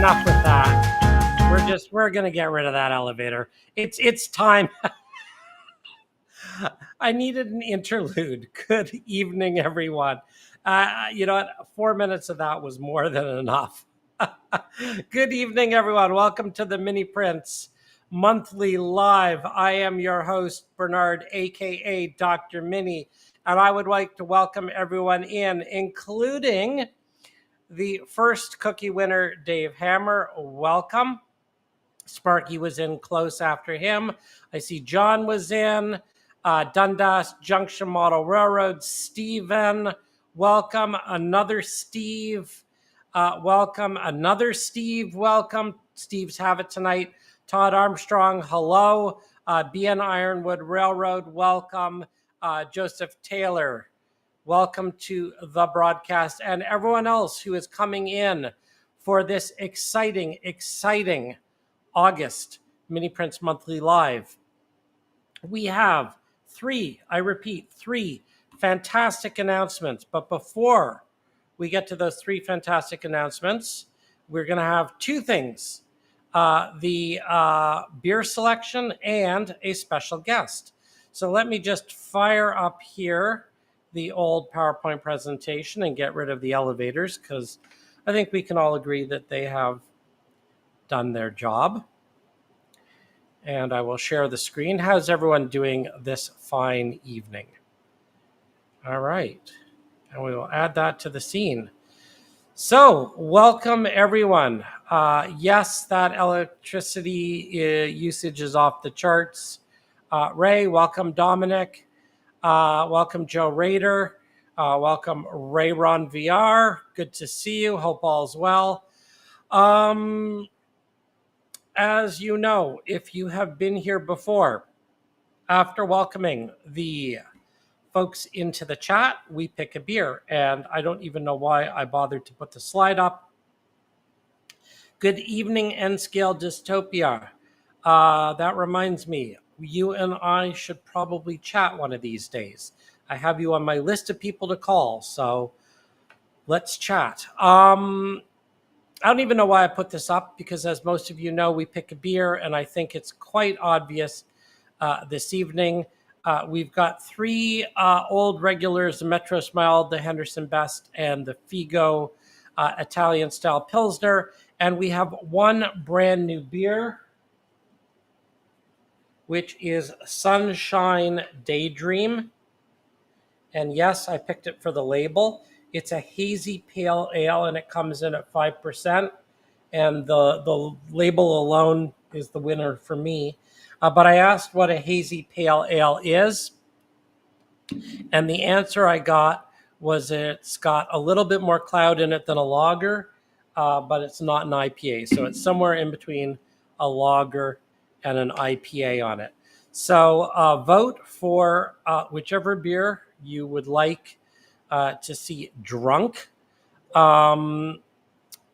enough with that. We're gonna get rid of that elevator. It's time. I needed an interlude. Good evening, everyone. You know what? 4 minutes of that was more than enough. Good evening, everyone. Welcome to the Mini Prints monthly live. I am your host, Bernard, aka Dr. Mini, and I would like to welcome everyone in, including the first cookie winner, Dave Hammer. Welcome. Sparky was in close after him. I see John was in. Dundas Junction Model Railroad. Steven, welcome. Another Steve. Welcome. Another Steve. Welcome. Steve's have it tonight. Todd Armstrong, hello. BN Ironwood Railroad, welcome. Joseph Taylor, welcome to the broadcast. And everyone else who is coming in for this exciting August Mini Prints Monthly Live. We have three fantastic announcements. But before we get to those three fantastic announcements, we're going to have two things. The beer selection and a special guest. So let me just fire up here the old PowerPoint presentation and get rid of the elevators, because I think we can all agree that they have done their job. And I will share the screen. How's everyone doing this fine evening? All right. And we will add that to the scene. So welcome, everyone. Yes, that electricity usage is off the charts. Ray, welcome. Dominic, welcome. Joe Rader, welcome. Ray Ron VR, good to see you. Hope all's well. As you know, if you have been here before, after welcoming the folks into the chat, we pick a beer. And I don't even know why I bothered to put the slide up. Good evening, N-Scale Dystopia. That reminds me, you and I should probably chat one of these days. I have you on my list of people to call, so let's chat. I don't even know why I put this up, because as most of you know, we pick a beer, and I think it's quite obvious this evening. We've got three old regulars, the Metro Smile, the Henderson Best, and the Figo Italian Style Pilsner. And we have one brand new beer, which is Sunshine Daydream. And yes, I picked it for the label. It's a hazy pale ale, and it comes in at 5%. And the label alone is the winner for me. But I asked what a hazy pale ale is, and the answer I got was it's got a little bit more cloud in it than a lager, but it's not an IPA. So it's somewhere in between a lager and an IPA on it. So vote for whichever beer you would like to see drunk.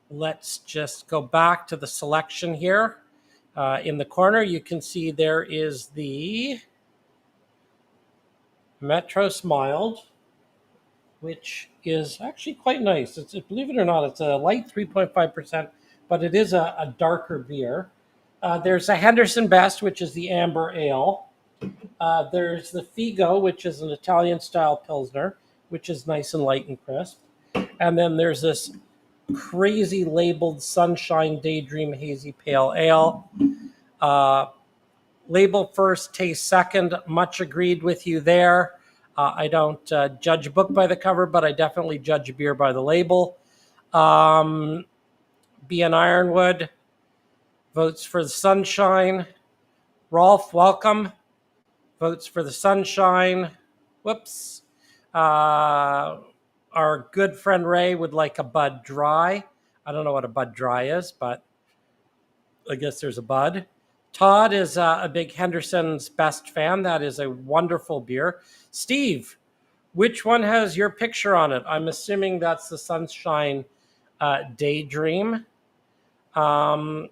Let's just go back to the selection here. In the corner, you can see there is the Metro Smiled, which is actually quite nice. Believe it or not, it's a light 3.5%, but it is a darker beer. There's a Henderson Best, which is the amber ale. There's the Figo, which is an Italian style Pilsner, which is nice and light and crisp. And then there's this crazy labeled Sunshine Daydream Hazy Pale Ale. Label first, taste second. Much agreed with you there. I don't judge a book by the cover, but I definitely judge a beer by the label. BN Ironwood votes for the Sunshine. Rolf, welcome. Votes for the Sunshine. Whoops. Our good friend Ray would like a Bud Dry. I don't know what a Bud Dry is, but I guess there's a Bud. Todd is a big Henderson's Best fan. That is a wonderful beer. Steve, which one has your picture on it? I'm assuming that's the Sunshine Daydream. Figo.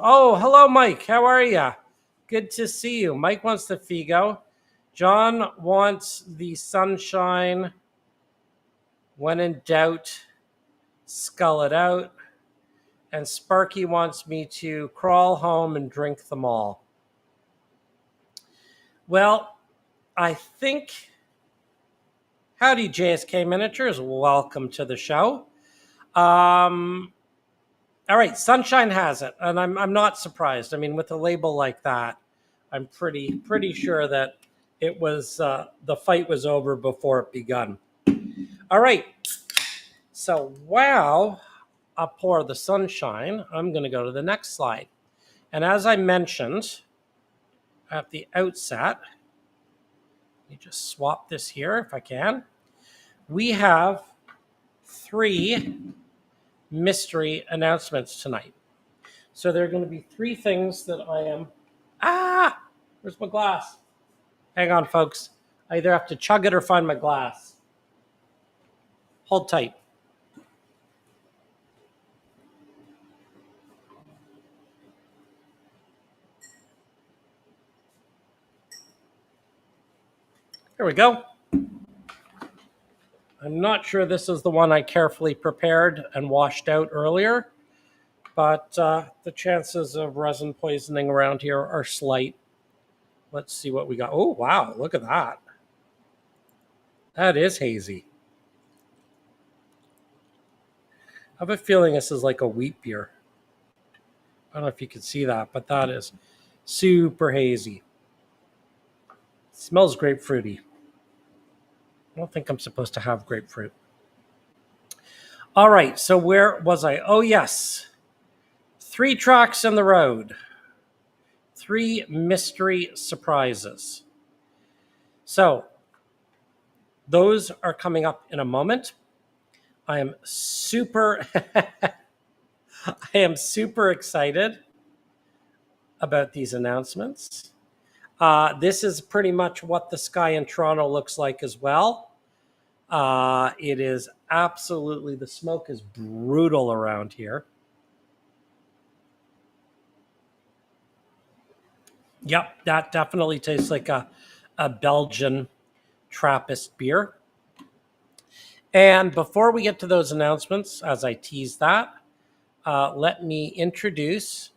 Oh, hello, Mike. How are you? Good to see you. Mike wants the Figo. John wants the Sunshine. When in doubt, scull it out. And Sparky wants me to crawl home and drink them all. Well, I think... Howdy, JSK Miniatures. Welcome to the show. All right, Sunshine has it, and I'm not surprised. I mean, with a label like that, I'm pretty sure that it was the fight was over before it begun. All right, so while I pour the Sunshine, I'm going to go to the next slide, and as I mentioned at the outset, let me just swap this here if I can. We have 3 mystery announcements tonight. So there are going to be 3 things that I am... Where's my glass? Hang on, folks. I either have to chug it or find my glass. Hold tight. Here we go. I'm not sure this is the one I carefully prepared and washed out earlier, but the chances of resin poisoning around here are slight. Let's see what we got. Oh, wow. Look at that. That is hazy. I have a feeling this is like a wheat beer. I don't know if you can see that, but that is super hazy. It smells grapefruity. I don't think I'm supposed to have grapefruit. All right, so where was I? Oh, yes. 3 tracks in the road. 3 mystery surprises. So those are coming up in a moment. I am super excited about these announcements. This is pretty much what the sky in Toronto looks like as well. It is absolutely, the smoke is brutal around here. Yep, that definitely tastes like a Belgian Trappist beer. And before we get to those announcements, as I tease that, let me introduce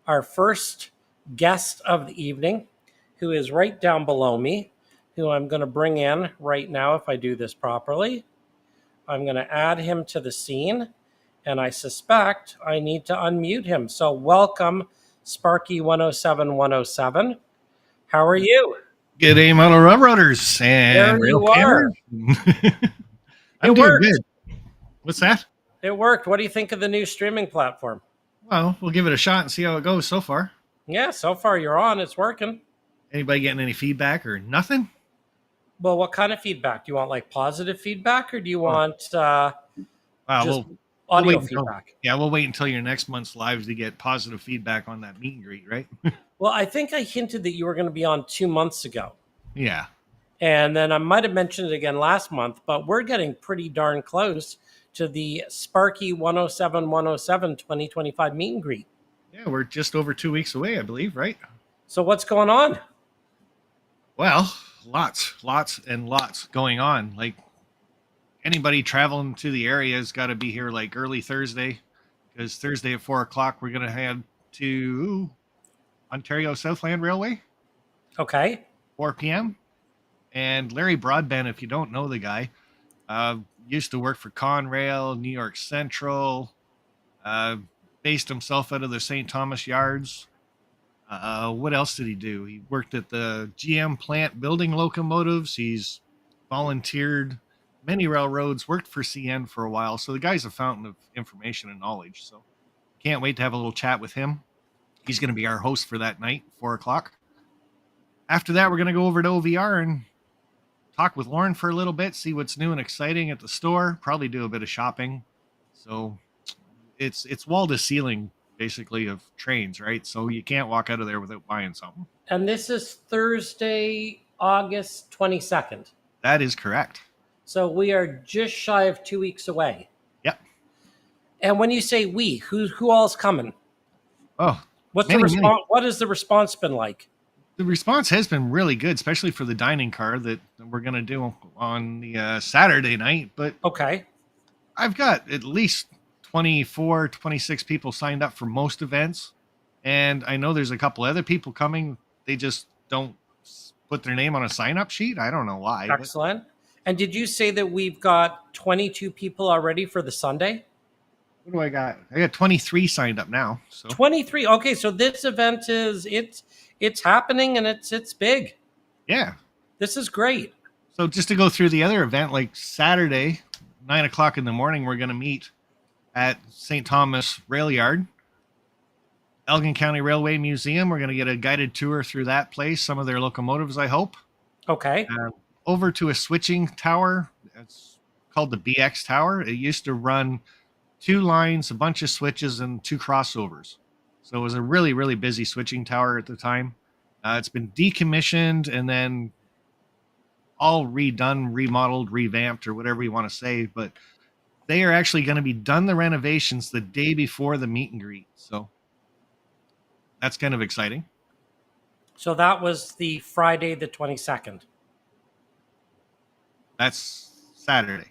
our first guest of the evening, who is right down below me, who I'm going to bring in right now if I do this properly. I'm going to add him to the scene, and I suspect I need to unmute him. So welcome, Sparky 107. How are you? Good day, Model Rub Runners and There Rail you are. I'm doing good. What's that? It worked. What do you think of the new streaming platform? Well, we'll give it a shot and see how it goes so far. Yeah, so far you're on. It's working. Anybody getting any feedback or nothing? Well, what kind of feedback? Do you want like positive feedback, or do you want just audio feedback? We'll wait until your next month's live to get positive feedback on that meet and greet, right? Well, I think I hinted that you were going to be on 2 months ago. Yeah. And then I might have mentioned it again last month, but we're getting pretty darn close to the Sparky 107 2025 meet and greet. Yeah, we're just over 2 weeks away, I believe, right? So what's going on? Well, lots and lots going on. Like, anybody traveling to the area has got to be here like early Thursday, because Thursday at 4:00 we're going to head to Ontario Southland Railway. Okay. 4 p.m. And Larry Broadbent, if you don't know the guy, used to work for Conrail, New York Central, based himself out of the St. Thomas Yards. What else did he do? He worked at the GM plant building locomotives. He's volunteered many railroads, worked for CN for a while. So the guy's a fountain of information and knowledge. So can't wait to have a little chat with him. He's going to be our host for that night, 4:00. After that, we're going to go over to OVR and talk with Lauren for a little bit, see what's new and exciting at the store, probably do a bit of shopping. So it's wall to ceiling, basically, of trains, right? So you can't walk out of there without buying something. And this is Thursday, August 22nd. That is correct. So we are just shy of 2 weeks away. Yep. And when you say we, who all's coming? Oh, what's the response? What has the response been like? The response has been really good, especially for the dining car that we're going to do on the Saturday night. But okay, I've got at least 24, 26 people signed up for most events. And I know there's a couple other people coming. They just don't put their name on a sign up sheet. I don't know why. But Excellent. And did you say that we've got 22 people already for the Sunday? what do I got? I got 23 signed up now. So 23. Okay, so this event is it's happening and it's big. yeah. This is great. So just to go through the other event, like Saturday, 9 o'clock in the morning, we're going to meet at St. Thomas Rail Yard, Elgin County Railway Museum. We're going to get a guided tour through that place, some of their locomotives, I hope. Okay. Over to a switching tower. It's called the BX Tower. It used to run 2 lines, a bunch of switches, and 2 crossovers. So it was a really, really busy switching tower at the time. It's been decommissioned and then all redone, remodeled, revamped, or whatever you want to say. But they are actually going to be done the renovations the day before the meet and greet. So that's kind of exciting. So that was the Friday the 22nd. That's Saturday.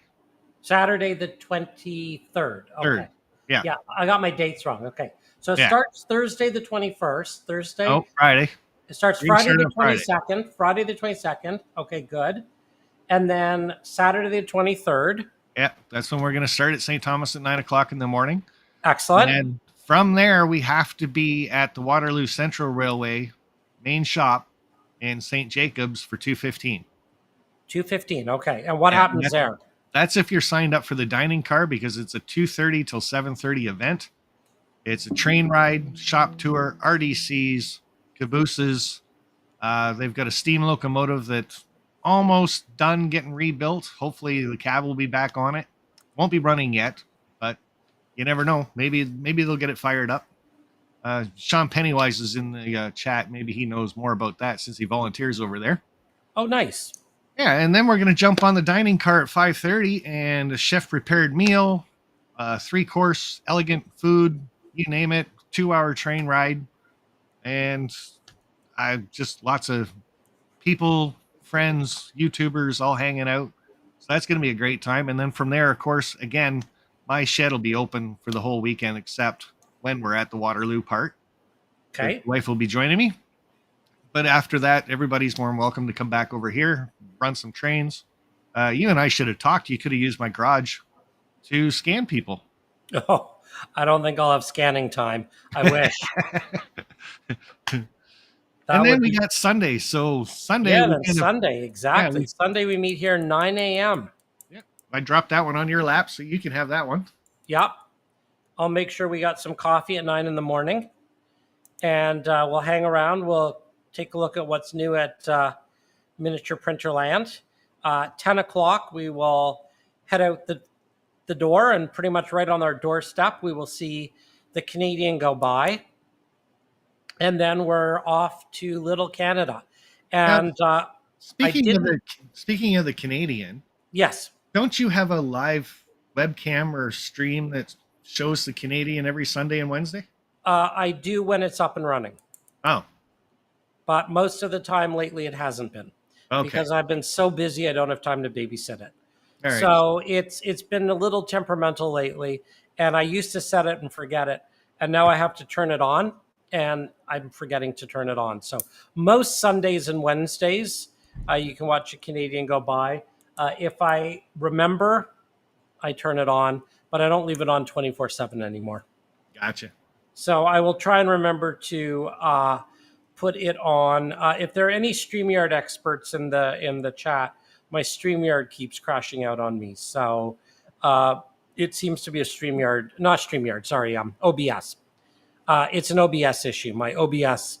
Saturday the 23rd. Okay. Third. Yeah. Yeah, I got my dates wrong. Okay. So it Yeah. starts Thursday the 21st. Thursday. Oh, Friday. It starts We can Friday start the on Friday. 22nd. Friday the 22nd. Okay, good. And then Saturday the 23rd. Yeah, that's when we're going to start at St. Thomas at 9 o'clock in the morning. Excellent. And from there, we have to be at the Waterloo Central Railway main shop in St. Jacobs for 2:15. 2:15. Okay. And what Yeah, happens there? That's if you're signed up for the dining car, because it's a 2:30 till 7:30 event. It's a train ride, shop tour, RDCs, cabooses. They've got a steam locomotive that's almost done getting rebuilt. Hopefully the cab will be back on it. Won't be running yet, but you never know. Maybe they'll get it fired up. Sean Pennywise is in the chat. Maybe he knows more about that since he volunteers over there. Oh, nice. Yeah, and then we're going to jump on the dining car at 5:30 and a chef-prepared meal, 3-course, elegant food, you name it, 2-hour train ride, and just lots of people, friends, YouTubers all hanging out. So that's going to be a great time. And then from there, of course, again, my shed will be open for the whole weekend except when we're at the Waterloo part. Okay. My wife will be joining me. But after that, everybody's more than welcome to come back over here, run some trains. You and I should have talked. You could have used my garage to scan people. Oh, I don't think I'll have scanning time. I wish. And then we got Sunday. So Sunday. Yeah, then Sunday. Exactly. Yeah, Sunday we meet here 9 a.m. Yeah, I dropped that one on your lap so you can have that one. Yep. I'll make sure we got some coffee at 9 in the morning. And we'll hang around. We'll take a look at what's new at Miniature Printerland. 10 o'clock, we will head out the door, and pretty much right on our doorstep, we will see the Canadian go by. And then we're off to Little Canada. And speaking of the Canadian, yes, don't you have a live webcam or stream that shows the Canadian every Sunday and Wednesday? I do when it's up and running. Oh, But most of the time lately it hasn't been. okay. Because I've been so busy I don't have time to babysit it. All right. So it's been a little temperamental lately, and I used to set it and forget it, and now I have to turn it on, and I'm forgetting to turn it on. So most Sundays and Wednesdays, you can watch a Canadian go by. If I remember, I turn it on, but I don't leave it on 24/7 anymore. Gotcha. So I will try and remember to put it on. If there are any StreamYard experts in the chat, my StreamYard keeps crashing out on me. So it seems to be a StreamYard, not StreamYard, sorry, OBS. It's an OBS issue. My OBS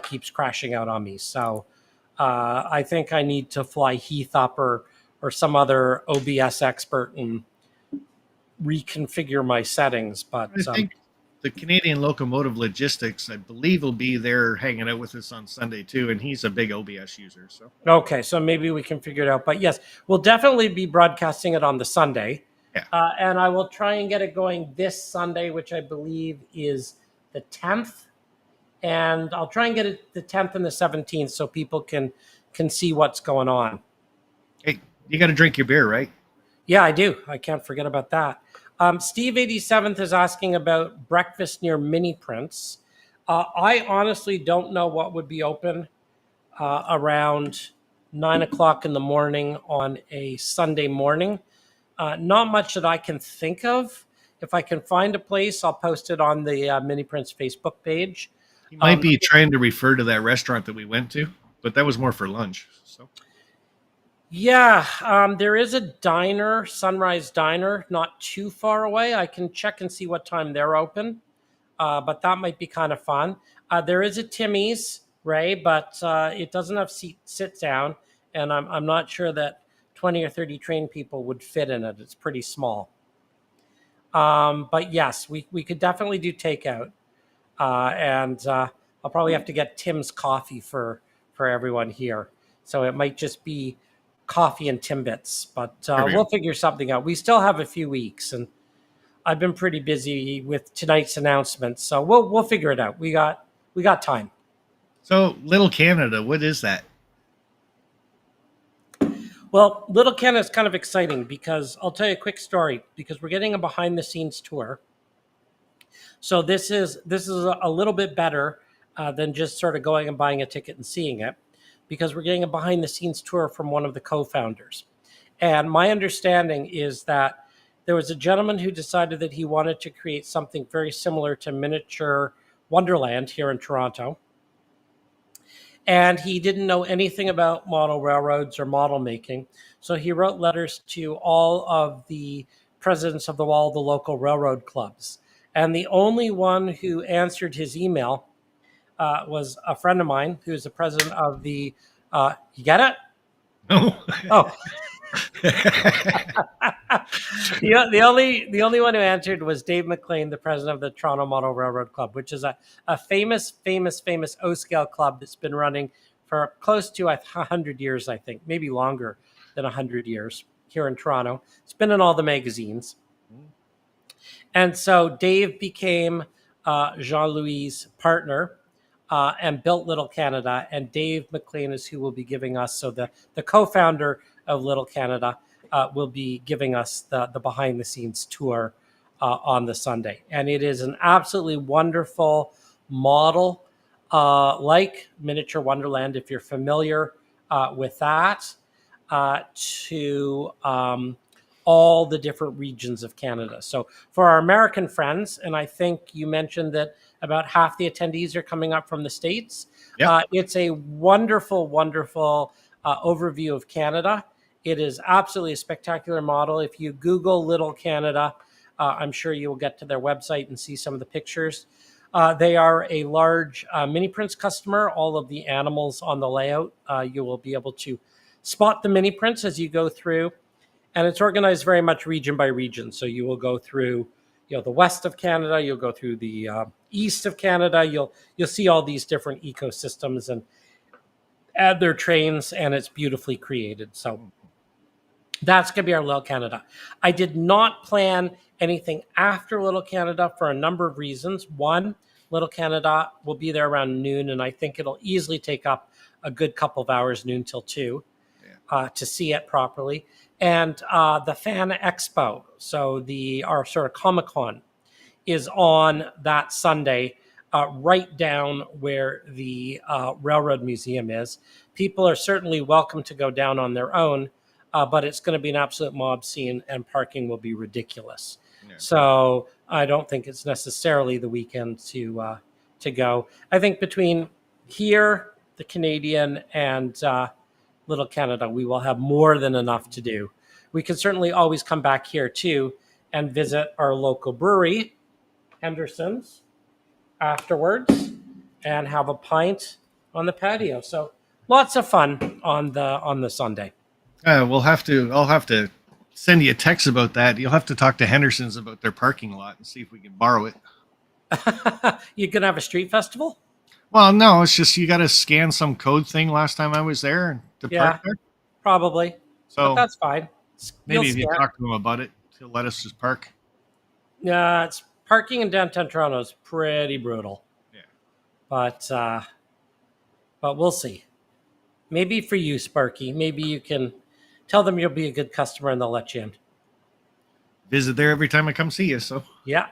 keeps crashing out on me. So I think I need to fly Heath up or some other OBS expert and reconfigure my settings. But I think the Canadian Locomotive Logistics, I believe, will be there hanging out with us on Sunday too, and he's a big OBS user. So okay, so maybe we can figure it out. But yes, we'll definitely be broadcasting it on the Sunday. Yeah. And I will try and get it going this Sunday, which I believe is the 10th. And I'll try and get it the 10th and the 17th so people can see what's going on. hey, you got to drink your beer, right? Yeah, I do. I can't forget about that. Steve 87th is asking about breakfast near Miniprints. I honestly don't know what would be open around 9 o'clock in the morning on a Sunday morning. Not much that I can think of. If I can find a place, I'll post it on the Mini Prince Facebook page. He might Um, be trying to refer to that restaurant that we went to, but that was more for lunch. So yeah, there is a diner, Sunrise Diner, not too far away. I can check and see what time they're open, but that might be kind of fun. There is a Timmy's, Ray, but it doesn't have sit down, and I'm not sure that 20 or 30 trained people would fit in it. It's pretty small. But yes, we could definitely do takeout, and I'll probably have to get Tim's coffee for everyone here. So it might just be coffee and Timbits, but there we we'll go. figure something out. We still have a few weeks, and I've been pretty busy with tonight's announcements, so we'll figure it out. We got time. So Little Canada, what is that? Well, Little Canada is kind of exciting because I'll tell you a quick story because we're getting a behind the scenes tour. So this is a little bit better than just sort of going and buying a ticket and seeing it, because we're getting a behind the scenes tour from one of the co-founders. And my understanding is that there was a gentleman who decided that he wanted to create something very similar to Miniature Wonderland here in Toronto. And he didn't know anything about model railroads or model making. So he wrote letters to all of the presidents of all the local railroad clubs. And the only one who answered his email was a friend of mine who's the president of the, you get it? No. Oh, the only one who answered was Dave McLean, the president of the Toronto Model Railroad Club, which is a famous O scale club that's been running for close to 100 years, I think, maybe longer than 100 years here in Toronto. It's been in all the magazines. And so Dave became Jean-Louis's partner and built Little Canada. And Dave McLean is who will be giving us, so the co-founder of Little Canada will be giving us the behind the scenes tour on the Sunday. And it is an absolutely wonderful model, like Miniature Wonderland, if you're familiar with that, to all the different regions of Canada. So for our American friends, and I think you mentioned that about half the attendees are coming up from the States. Yep. It's a wonderful overview of Canada. It is absolutely a spectacular model. If you Google Little Canada, I'm sure you will get to their website and see some of the pictures. They are a large mini prints customer. All of the animals on the layout, you will be able to spot the mini prints as you go through. And it's organized very much region by region. So you will go through, the west of Canada. You'll go through the east of Canada. You'll see all these different ecosystems and add their trains, and it's beautifully created. So that's going to be our Little Canada. I did not plan anything after Little Canada for a number of reasons. One, Little Canada will be there around noon, and I think it'll easily take up a good couple of hours, noon till 2, to see it properly. And the Fan Expo, so our sort of Comic-Con, is on that Sunday, right down where the Railroad Museum is. People are certainly welcome to go down on their own, but it's going to be an absolute mob scene, and parking will be ridiculous. Yeah. So I don't think it's necessarily the weekend to go. I think between here, the Canadian, and Little Canada, we will have more than enough to do. We can certainly always come back here too and visit our local brewery, Henderson's, afterwards, and have a pint on the patio. So lots of fun on the Sunday. I'll have to send you a text about that. You'll have to talk to Henderson's about their parking lot and see if we can borrow it. You can have a street festival? Well, no, it's just you got to scan some code thing last time I was there to park there. Probably. So but that's fine. Maybe if you talk to him about it, he'll let us just park. Yeah, it's parking in downtown Toronto is pretty brutal. Yeah. But we'll see. Maybe for you, Sparky, maybe you can tell them you'll be a good customer and they'll let you in. visit there every time I come see you. So Yeah.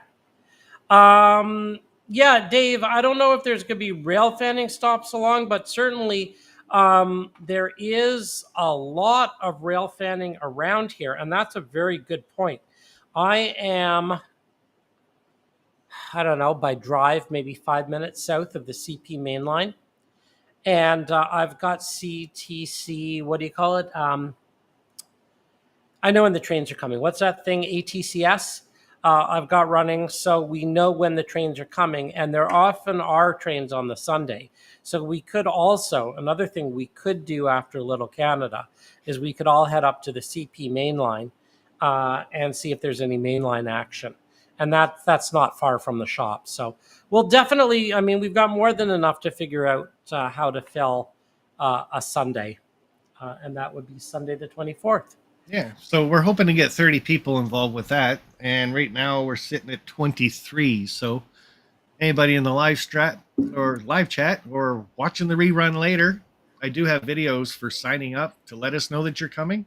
Yeah, Dave, I don't know if there's going to be rail fanning stops along, but certainly there is a lot of rail fanning around here. And that's a very good point. I am, I don't know, by drive, maybe 5 minutes south of the CP main line. And I've got CTC, what do you call it? I know when the trains are coming. What's that thing? ATCS. I've got running, so we know when the trains are coming, and there often are trains on the Sunday. So we could also, another thing we could do after Little Canada is we could all head up to the CP main line and see if there's any mainline action. And that's not far from the shop. So we'll definitely, I mean, we've got more than enough to figure out how to fill a Sunday. And that would be Sunday the 24th. yeah, so we're hoping to get 30 people involved with that, and right now we're sitting at 23. So anybody in the live chat or watching the rerun later, I do have videos for signing up to let us know that you're coming.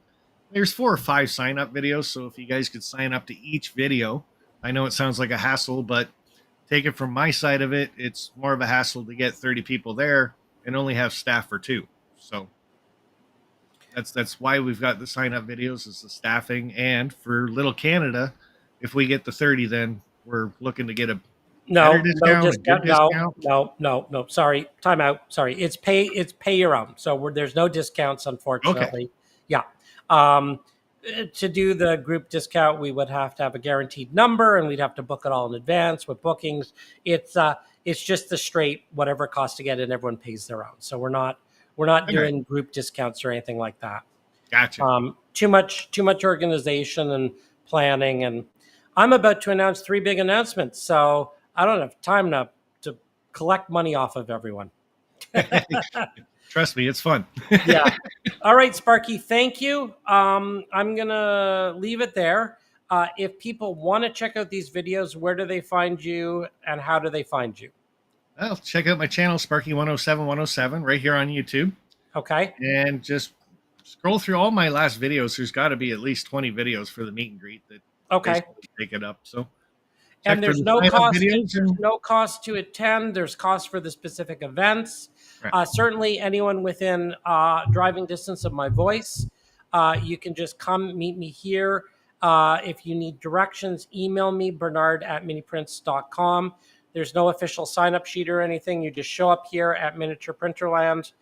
There's 4 or 5 sign up videos, so if you guys could sign up to each video, I know it sounds like a hassle, but take it from my side of it, it's more of a hassle to get 30 people there and only have staff for 2. So that's why we've got the sign up videos, is the staffing. And for Little Canada, if we get the 30, then we're looking to get a better discount, a good discount. No. Sorry, time out. Sorry, it's pay your own. So there's no discounts, unfortunately. Okay. Yeah. To do the group discount, we would have to have a guaranteed number, and we'd have to book it all in advance with bookings. It's just the straight whatever it costs to get in. Everyone pays their own. So we're not doing group discounts or anything like that. Gotcha. Too much organization and planning, and I'm about to announce 3 big announcements, so I don't have time to collect money off of everyone. Trust me, it's fun. Yeah. All right, Sparky, thank you. I'm going to leave it there. If people want to check out these videos, where do they find you and how do they find you? Well, check out my channel, Sparky 107 right here on YouTube. Okay. And just scroll through all my last videos. There's got to be at least 20 videos for the meet and greet that take it up. So and there's no cost. There's no cost to attend. There's cost for the specific events. Right. Certainly, anyone within driving distance of my voice, you can just come meet me here. If you need directions, email me, bernard@miniprints.com. There's no official sign-up sheet or anything. You just show up here at Miniature Printerland,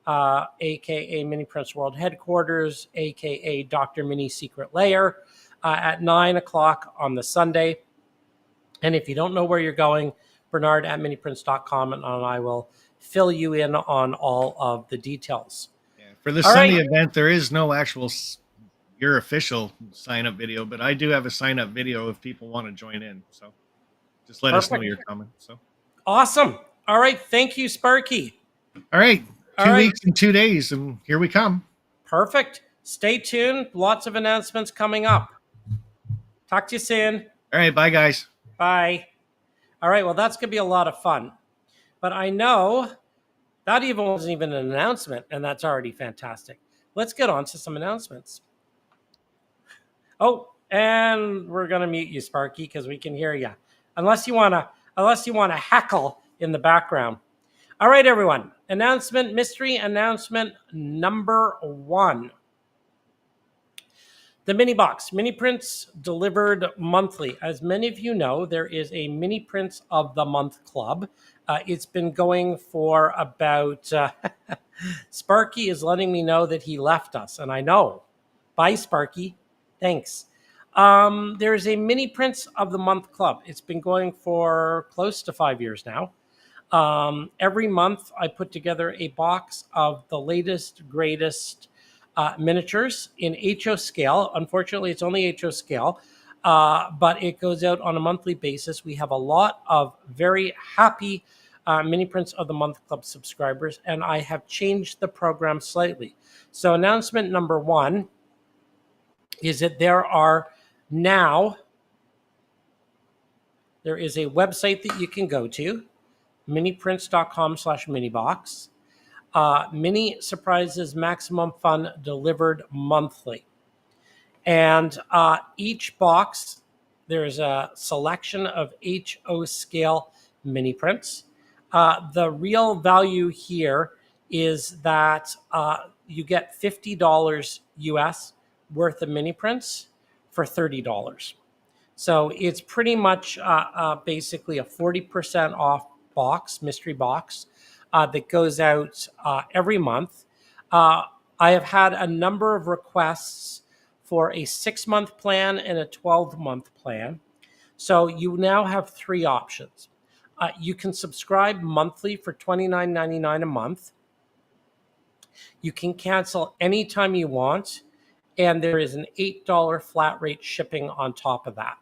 a.k.a. Mini Prints World Headquarters, a.k.a. Dr. Mini Secret Lair, at 9 o'clock on the Sunday. And if you don't know where you're going, bernard@miniprints.com, and I will fill you in on all of the details. Yeah, for the Sunday event, there is no actual your official sign-up video, but I do have a sign-up video if people want to join in. So just let us know you're coming. So awesome. All right. Thank you, Sparky. All right. 2 weeks and 2 days, and here we come. Perfect. Stay tuned. Lots of announcements coming up. Talk to you soon. All right. Bye, guys. Bye. All right. Well, that's going to be a lot of fun. But I know that wasn't even an announcement, and that's already fantastic. Let's get on to some announcements. Oh, and we're going to mute you, Sparky, because we can hear you. Unless you want to heckle in the background. All right, everyone. Mystery announcement number 1. The Minibox, mini prints delivered monthly. As many of you know, there is a Mini Prints of the Month club. It's been going for about... Sparky is letting me know that he left us, and I know. Bye, Sparky. Thanks. There's a Mini Prints of the Month club. It's been going for close to 5 years now. Every month, I put together a box of the latest, greatest miniatures in HO scale. Unfortunately, it's only HO scale, but it goes out on a monthly basis. We have a lot of very happy Mini Prints of the Month Club subscribers, and I have changed the program slightly. So announcement number 1 is that there is a website that you can go to, miniprints.com/minibox. Mini surprises, maximum fun delivered monthly. And each box, there's a selection of HO scale mini prints. The real value here is that you get $50 US worth of mini prints for $30. So it's pretty much basically a 40% off box, mystery box, that goes out every month. I have had a number of requests for a 6-month plan and a 12-month plan. So you now have 3 options. You can subscribe monthly for $29.99 a month. You can cancel anytime you want, and there is an $8 flat rate shipping on top of that.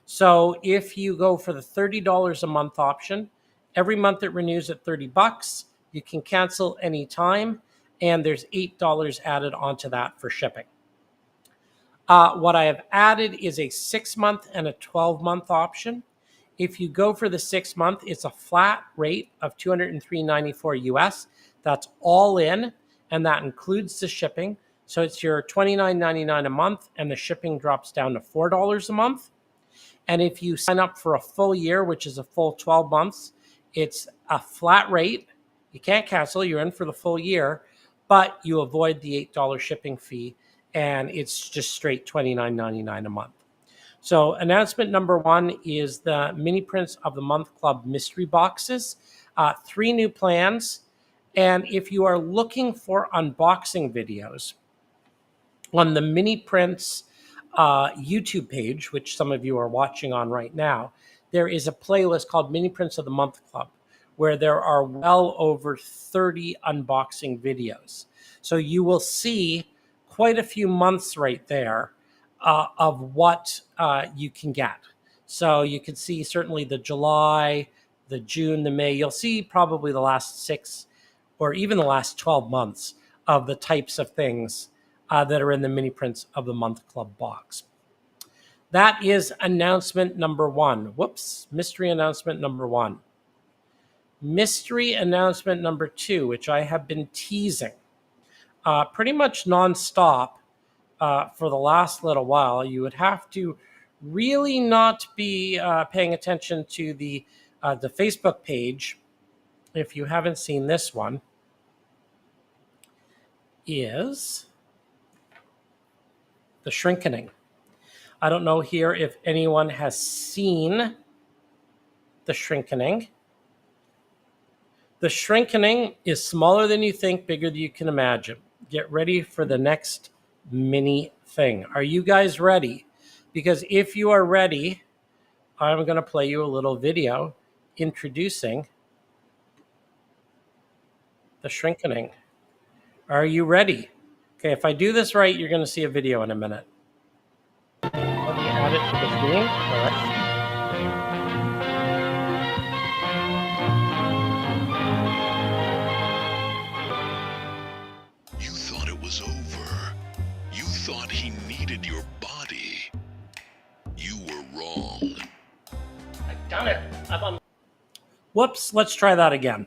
So if you go for the $30 a month option, every month it renews at $30. You can cancel anytime, and there's $8 added onto that for shipping. What I have added is a 6-month and a 12-month option. If you go for the 6-month, it's a flat rate of $203.94 US. That's all in, and that includes the shipping. So it's your $29.99 a month, and the shipping drops down to $4 a month. And if you sign up for a full year, which is a full 12 months, it's a flat rate. You can't cancel, you're in for the full year, but you avoid the $8 shipping fee, and it's just straight $29.99 a month. So announcement number 1 is the Mini Prints of the Month Club mystery boxes, 3 new plans. And if you are looking for unboxing videos on the Mini Prints YouTube page, which some of you are watching on right now, there is a playlist called Mini Prints of the Month Club, where there are well over 30 unboxing videos. So you will see quite a few months right there of what you can get. So you can see certainly the July, the June, the May. You'll see probably the last 6 or even the last 12 months of the types of things that are in the Mini Prints of the Month Club box. That is announcement number 1. Whoops, mystery announcement number 1. Mystery announcement number 2, which I have been teasing pretty much nonstop for the last little while. You would have to really not be paying attention to the Facebook page if you haven't seen this one, is the Shrinkening. I don't know here if anyone has seen the Shrinkening. The Shrinkening is smaller than you think, bigger than you can imagine. Get ready for the next mini thing. Are you guys ready? Because if you are ready, I'm going to play you a little video introducing the Shrinkening. Are you ready? Okay, if I do this right, you're going to see a video in a minute. Let me add it to the theme. All right. You thought it was over. You thought he needed your body. You were wrong. I've done it. Whoops, let's try that again.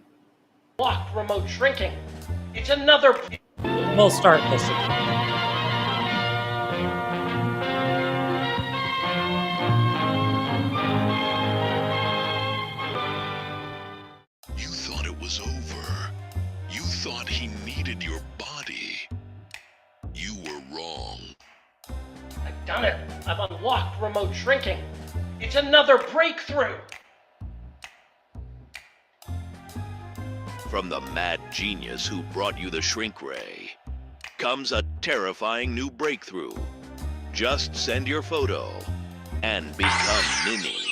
Lock remote shrinking. It's another. We'll start this again. You thought it was over. You thought he needed your body. You were wrong. I've done it. I've unlocked remote shrinking. It's another breakthrough. From the mad genius who brought you the shrink ray comes a terrifying new breakthrough. Just send your photo and become mini.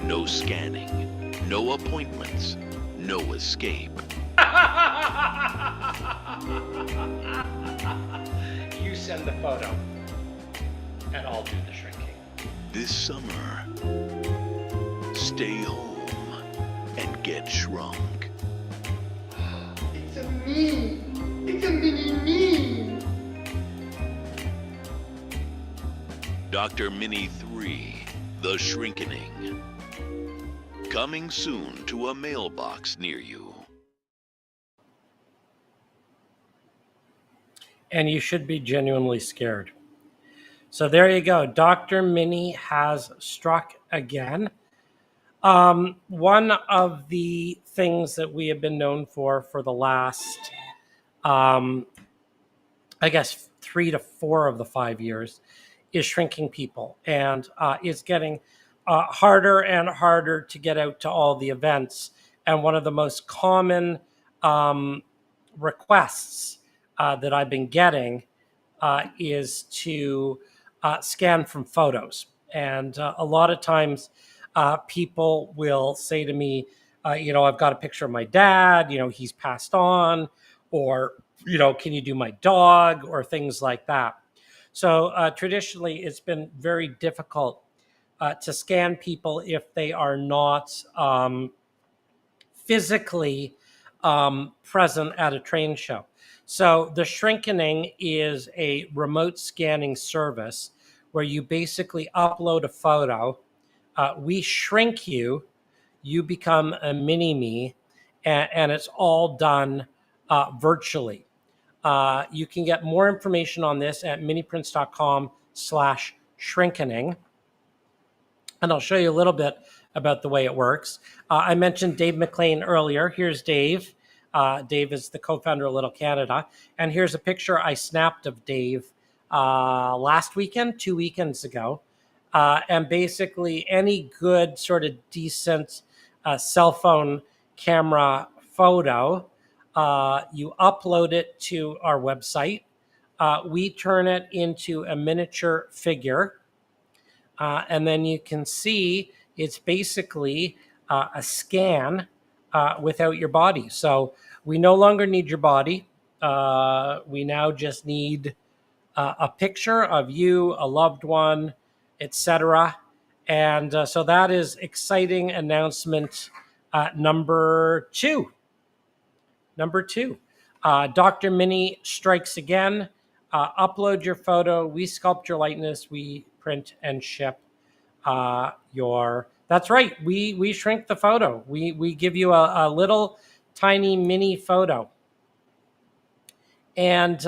No scanning, no appointments, no escape. You send the photo, and I'll do the shrinking. This summer, stay home and get shrunk. It's a me. It's a mini me. Dr. Mini 3, The Shrinkening. Coming soon to a mailbox near you. And you should be genuinely scared. So there you go. Dr. Mini has struck again. One of the things that we have been known for the last, I guess, 3 to 4 of the 5 years is shrinking people. And it's getting harder and harder to get out to all the events. And one of the most common requests that I've been getting is to scan from photos. And a lot of times people will say to me, I've got a picture of my dad, he's passed on, or, can you do my dog, or things like that. So traditionally, it's been very difficult to scan people if they are not physically present at a train show. So the Shrinkening is a remote scanning service where you basically upload a photo. We shrink you, you become a mini-me, and it's all done virtually. You can get more information on this at miniprints.com/shrinkening. And I'll show you a little bit about the way it works. I mentioned Dave McLean earlier. Here's Dave. Dave is the co-founder of Little Canada. And here's a picture I snapped of Dave last weekend, 2 weekends ago. And basically any good sort of decent cell phone camera photo, you upload it to our website. We turn it into a miniature figure. And then you can see it's basically a scan without your body. So we no longer need your body. We now just need a picture of you, a loved one, etc. And so that is exciting announcement number two. Dr. Mini strikes again. Upload your photo. We sculpt your likeness. We print and ship that's right. We shrink the photo. We give you a little tiny mini photo. And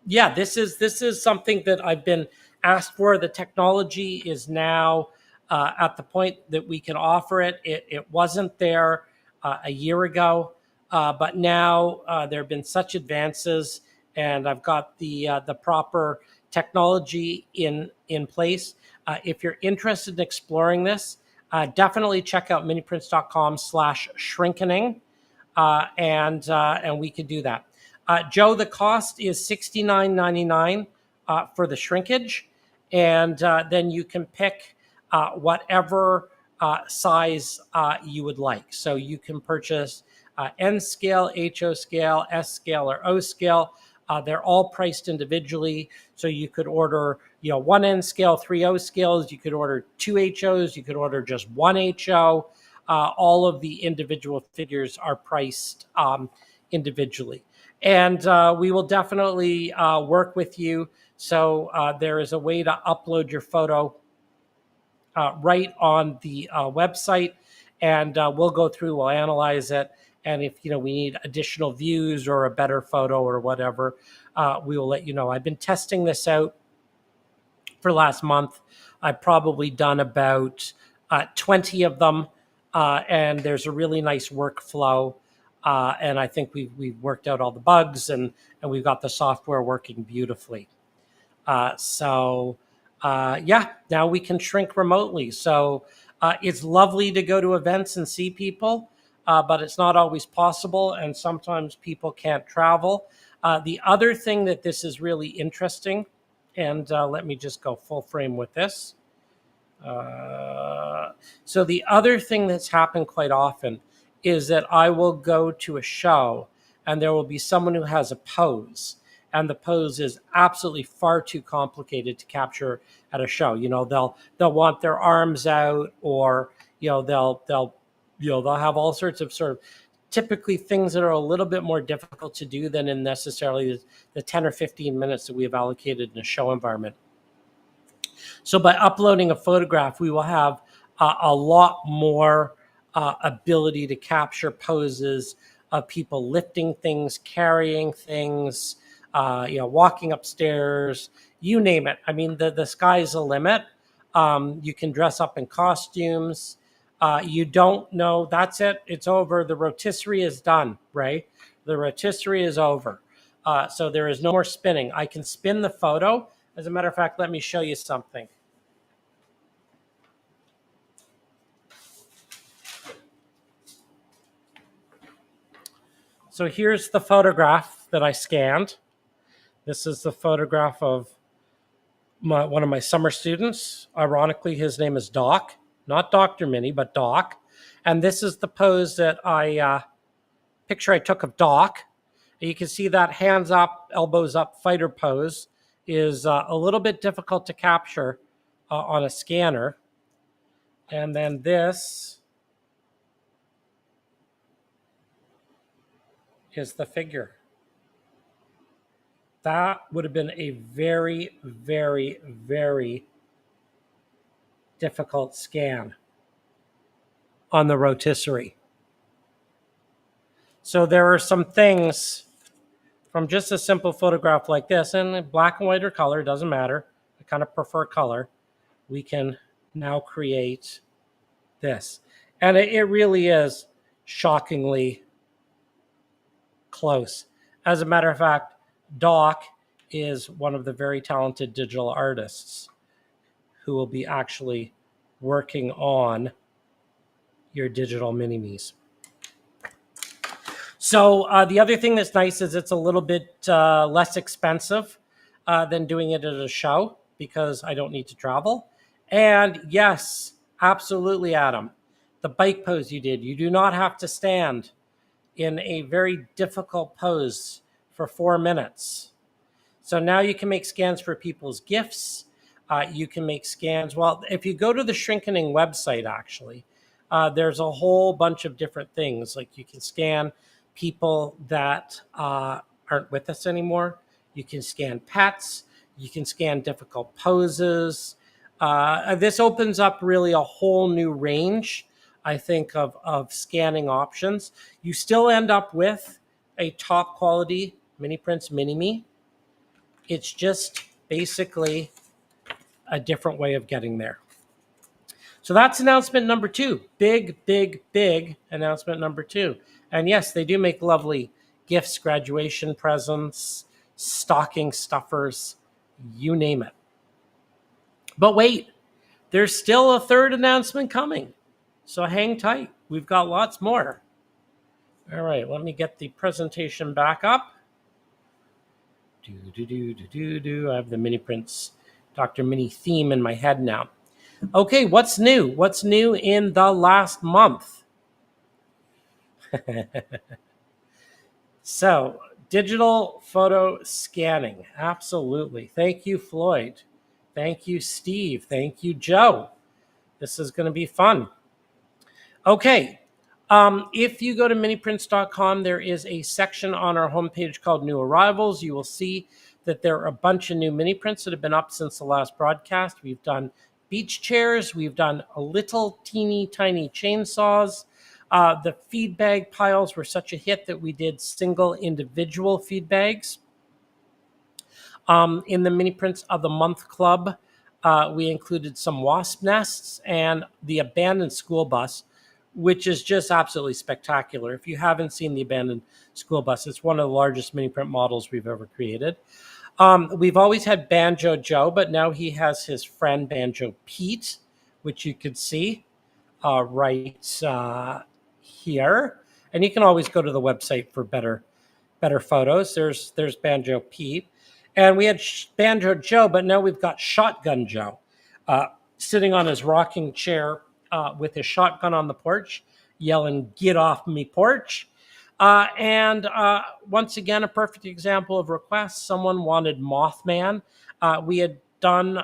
this is something that I've been asked for. The technology is now at the point that we can offer it. It wasn't there a year ago, but now there have been such advances, and I've got the proper technology in place. If you're interested in exploring this, definitely check out miniprints.com/shrinkening, and we could do that. Joe, the cost is $69.99 for the shrinkage, and then you can pick whatever size you would like. So you can purchase N scale, HO scale, S scale, or O scale. They're all priced individually. So you could order, 1 N scale, 3 O scales. You could order 2 HOs. You could order just 1 HO. All of the individual figures are priced individually. And we will definitely work with you. So there is a way to upload your photo right on the website, and we'll go through, we'll analyze it. And if we need additional views or a better photo or whatever, we will let you know. I've been testing this out for last month. I've probably done about 20 of them, and there's a really nice workflow. And I think we've worked out all the bugs, and we've got the software working beautifully. Now we can shrink remotely. So it's lovely to go to events and see people, but it's not always possible, and sometimes people can't travel. The other thing that this is really interesting, and let me just go full frame with this. So the other thing that's happened quite often is that I will go to a show and there will be someone who has a pose, and the pose is absolutely far too complicated to capture at a show. They'll want their arms out, or they'll have all sorts of sort of typically things that are a little bit more difficult to do than in necessarily the 10 or 15 minutes that we have allocated in a show environment. So by uploading a photograph, we will have a lot more ability to capture poses of people lifting things, carrying things, walking upstairs, you name it. I mean, the sky's the limit. You can dress up in costumes. You don't know, that's it, it's over. The rotisserie is done, right? The rotisserie is over. So there is no more spinning. I can spin the photo. As a matter of fact, let me show you something. So here's the photograph that I scanned. This is the photograph of one of my summer students. Ironically, his name is Doc, not Dr. Mini, but Doc. And this is the pose that picture I took of Doc. You can see that hands up, elbows up fighter pose is a little bit difficult to capture on a scanner. And then this is the figure. That would have been a very, very, very difficult scan on the rotisserie. So there are some things from just a simple photograph like this, and black and white or color, doesn't matter. I kind of prefer color. We can now create this. And it really is shockingly close. As a matter of fact, Doc is one of the very talented digital artists who will be actually working on your digital mini-me's. So the other thing that's nice is it's a little bit less expensive than doing it at a show because I don't need to travel. And yes, absolutely, Adam, the bike pose you did, you do not have to stand in a very difficult pose for 4 minutes. So now you can make scans for people's gifts. You can make scans. Well, if you go to the Shrinkening website, actually, there's a whole bunch of different things. Like you can scan people that aren't with us anymore. You can scan pets. You can scan difficult poses. This opens up really a whole new range, I think, of scanning options. You still end up with a top quality Miniprints Mini-Me. It's just basically a different way of getting there. So that's announcement number 2. Big, big, big announcement number 2. And yes, they do make lovely gifts, graduation presents, stocking stuffers, you name it. But wait, there's still a third announcement coming. So hang tight. We've got lots more. All right, let me get the presentation back up. I have the Miniprints Dr. Mini theme in my head now. Okay, what's new? What's new in the last month? So, digital photo scanning. Absolutely. Thank you, Floyd. Thank you, Steve. Thank you, Joe. This is going to be fun. Okay. If you go to miniprints.com, there is a section on our homepage called New Arrivals. You will see that there are a bunch of new mini prints that have been up since the last broadcast. We've done beach chairs. We've done a little teeny tiny chainsaws. The feed bag piles were such a hit that we did single individual feed bags. In the Mini Prints of the Month Club, we included some wasp nests and the abandoned school bus, which is just absolutely spectacular. If you haven't seen the abandoned school bus, it's one of the largest mini print models we've ever created. We've always had Banjo Joe, but now he has his friend Banjo Pete, which you could see right here. And you can always go to the website for better photos. There's Banjo Pete. And we had Banjo Joe, but now we've got Shotgun Joe sitting on his rocking chair with his shotgun on the porch, yelling, "Get off me porch." And once again, a perfect example of requests. Someone wanted Mothman. We had done,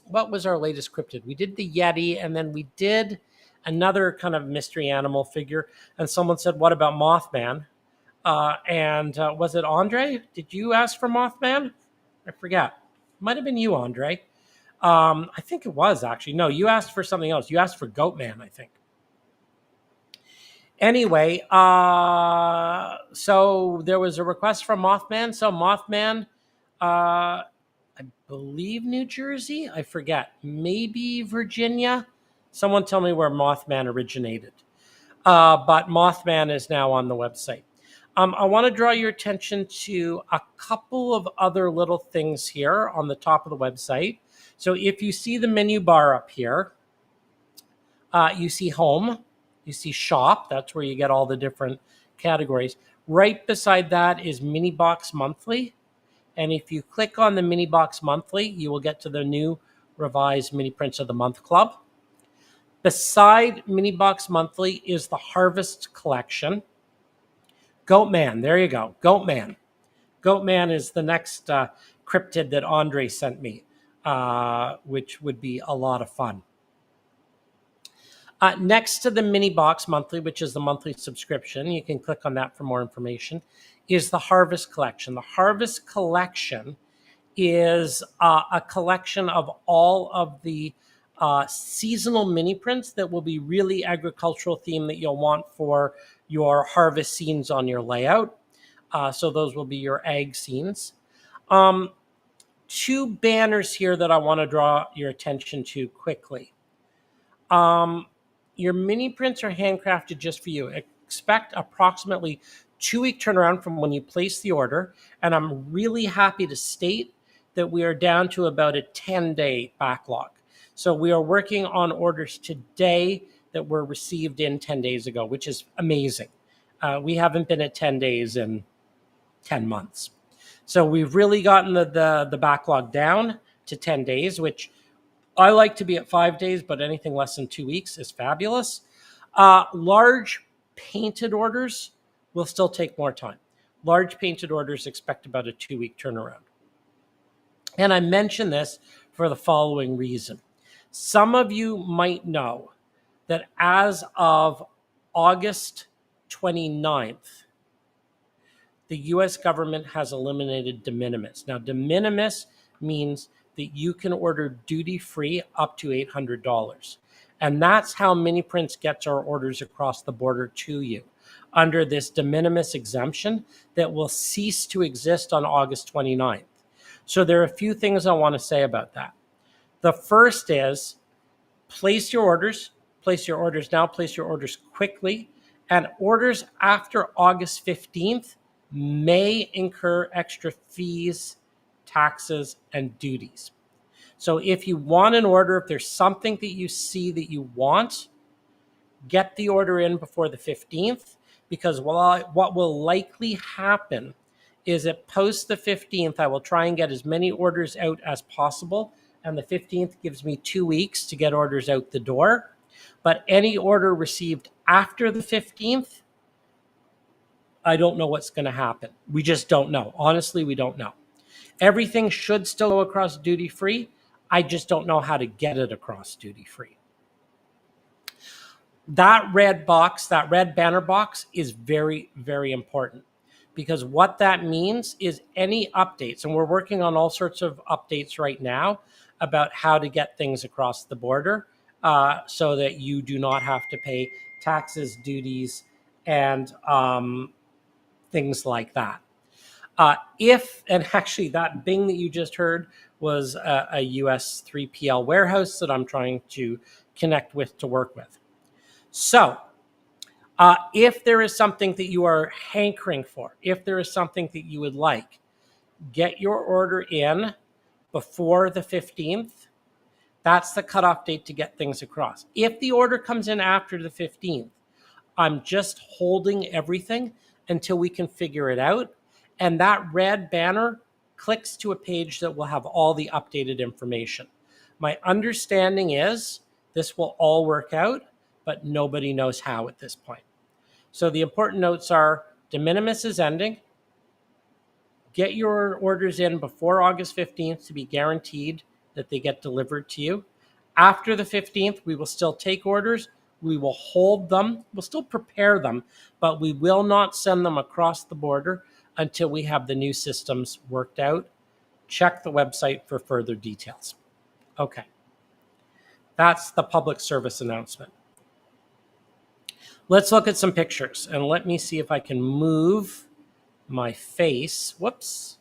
what was our latest cryptid? We did the Yeti, and then we did another kind of mystery animal figure. And someone said, what about Mothman? And was it Andre? Did you ask for Mothman? I forget. Might have been you, Andre. I think it was actually. No, you asked for something else. You asked for Goatman, I think. Anyway, so there was a request from Mothman. So Mothman, I believe New Jersey. I forget. Maybe Virginia. Someone tell me where Mothman originated. But Mothman is now on the website. I want to draw your attention to a couple of other little things here on the top of the website. So if you see the menu bar up here, you see home, you see shop. That's where you get all the different categories. Right beside that is Minibox Monthly. And if you click on the Minibox Monthly, you will get to the new revised Mini Prints of the Month Club. Beside Minibox Monthly is the Harvest Collection. Goatman, there you go, Goatman. Goatman is the next cryptid that Andre sent me, which would be a lot of fun. Next to the Minibox Monthly, which is the monthly subscription, you can click on that for more information, is the Harvest Collection. The Harvest Collection is a collection of all of the seasonal mini prints that will be really agricultural themed that you'll want for your harvest scenes on your layout. So those will be your ag scenes. Two banners here that I want to draw your attention to quickly. Your mini prints are handcrafted just for you. Expect approximately 2-week turnaround from when you place the order. And I'm really happy to state that we are down to about a 10-day backlog. So we are working on orders today that were received in 10 days ago, which is amazing. We haven't been at 10 days in 10 months. So we've really gotten the backlog down to 10 days, which I like to be at 5 days, but anything less than 2 weeks is fabulous. Large painted orders will still take more time. Large painted orders expect about a 2-week turnaround. And I mention this for the following reason. Some of you might know that as of August 29th, the US government has eliminated de minimis. Now, de minimis means that you can order duty-free up to $800. And that's how Mini Prints gets our orders across the border to you, under this de minimis exemption that will cease to exist on August 29th. So there are a few things I want to say about that. The first is place your orders now, place your orders quickly, and orders after August 15th may incur extra fees, taxes, and duties. So if you want an order, if there's something that you see that you want, get the order in before the 15th, because what will likely happen is that post the 15th, I will try and get as many orders out as possible. And the 15th gives me 2 weeks to get orders out the door. But any order received after the 15th, I don't know what's going to happen. We just don't know. Honestly, we don't know. Everything should still go across duty-free. I just don't know how to get it across duty-free. That red box, that red banner box is very, very important, because what that means is any updates, and we're working on all sorts of updates right now about how to get things across the border so that you do not have to pay taxes, duties, and things like that. And actually that Bing that you just heard was a US 3PL warehouse that I'm trying to connect with to work with. So if there is something that you are hankering for, if there is something that you would like, get your order in before the 15th. That's the cutoff date to get things across. If the order comes in after the 15th, I'm just holding everything until we can figure it out. And that red banner clicks to a page that will have all the updated information. My understanding is this will all work out, but nobody knows how at this point. So the important notes are de minimis is ending. Get your orders in before August 15th to be guaranteed that they get delivered to you. After the 15th, we will still take orders. We will hold them. We'll still prepare them, but we will not send them across the border until we have the new systems worked out. Check the website for further details. Okay. That's the public service announcement. Let's look at some pictures and let me see if I can move my face. Whoops.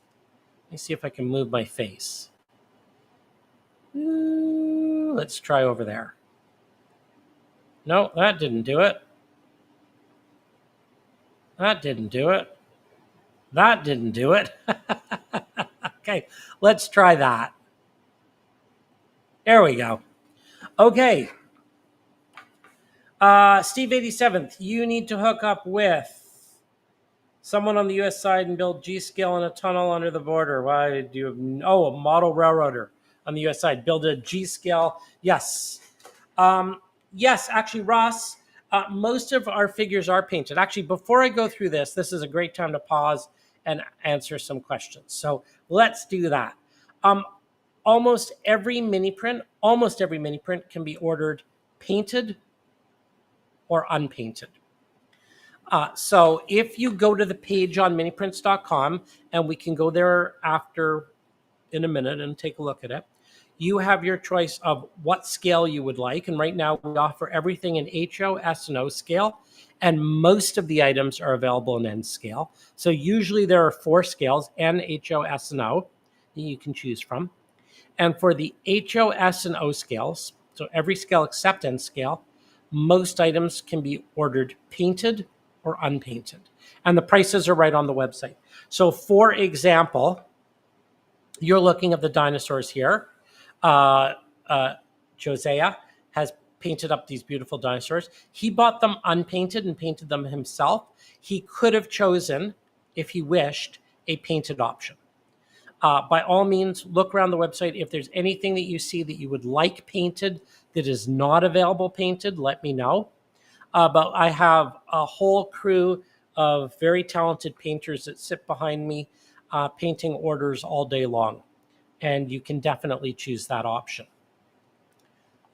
Let me see if I can move my face. Let's try over there. No, that didn't do it. That didn't do it. That didn't do it. Okay, let's try that. There we go. Okay. Steve 87th, you need to hook up with someone on the U.S. side and build G-scale in a tunnel under the border. Why do you have... Oh, a model railroader on the U.S. side. Build a G-scale. Yes. Yes, actually, Ross, most of our figures are painted. Actually, before I go through this is a great time to pause and answer some questions. So let's do that. Almost every mini print can be ordered painted or unpainted. So if you go to the page on miniprints.com, and we can go there after in a minute and take a look at it, you have your choice of what scale you would like. And right now we offer everything in HO, S, and O scale, and most of the items are available in N scale. So usually there are 4 scales, N, HO, S, and O, that you can choose from. And for the HO, S, and O scales, so every scale except N scale, most items can be ordered painted or unpainted. And the prices are right on the website. So for example, you're looking at the dinosaurs here. Josiah has painted up these beautiful dinosaurs. He bought them unpainted and painted them himself. He could have chosen, if he wished, a painted option. By all means, look around the website. If there's anything that you see that you would like painted that is not available painted, let me know. But I have a whole crew of very talented painters that sit behind me, painting orders all day long. And you can definitely choose that option.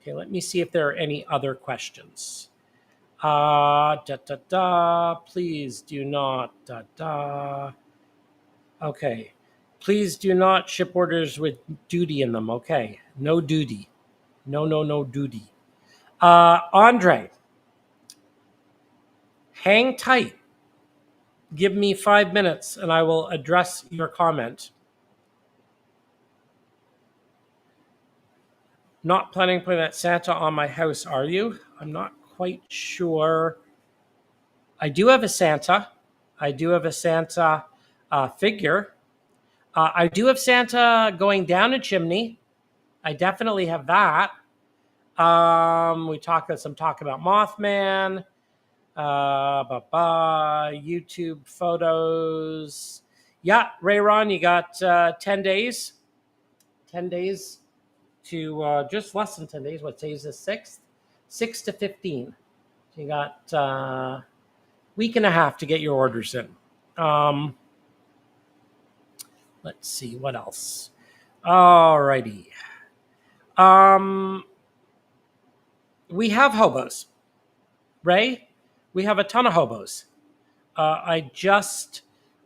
Okay, let me see if there are any other questions. Please do not, Okay. Please do not ship orders with duty in them. Okay. No duty. No duty. Andre, hang tight. Give me 5 minutes and I will address your comment. Not planning to put that Santa on my house, are you? I'm not quite sure. I do have a Santa. I do have a Santa figure. I do have Santa going down a chimney. I definitely have that. We talk about Mothman, YouTube photos. Yeah, Ray Ron, you got 10 days. 10 days to just less than 10 days. What day is the 6th? 6 to 15. So you got a week and a half to get your orders in. Let's see, what else? Alrighty. We have hobos. Ray, we have a ton of hobos. I just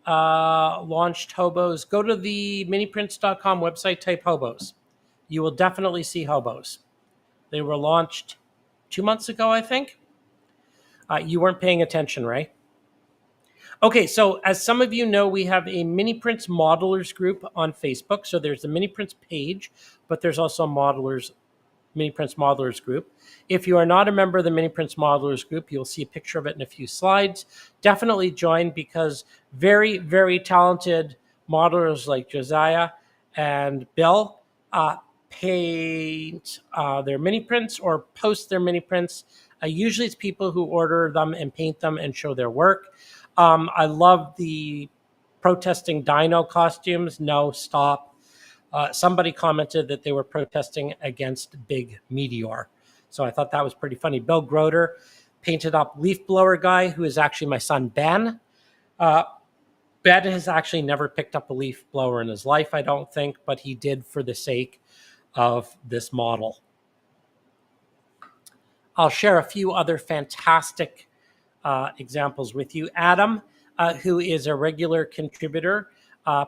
launched hobos. Go to the miniprints.com website, type hobos. You will definitely see hobos. They were launched 2 months ago, I think. You weren't paying attention, Ray. Okay, so as some of you know, we have a Mini Prints Modelers group on Facebook. So there's the Mini Prints page, but there's also Mini Prints Modelers group. If you are not a member of the Mini Prints Modelers group, you'll see a picture of it in a few slides. Definitely join, because very, very talented modelers like Josiah and Bill paint their mini prints or post their mini prints. Usually it's people who order them and paint them and show their work. I love the protesting dino costumes. No, stop. Somebody commented that they were protesting against Big Meteor. So I thought that was pretty funny. Bill Groder painted up leaf blower guy, who is actually my son, Ben. Ben has actually never picked up a leaf blower in his life, I don't think, but he did for the sake of this model. I'll share a few other fantastic examples with you. Adam, who is a regular contributor,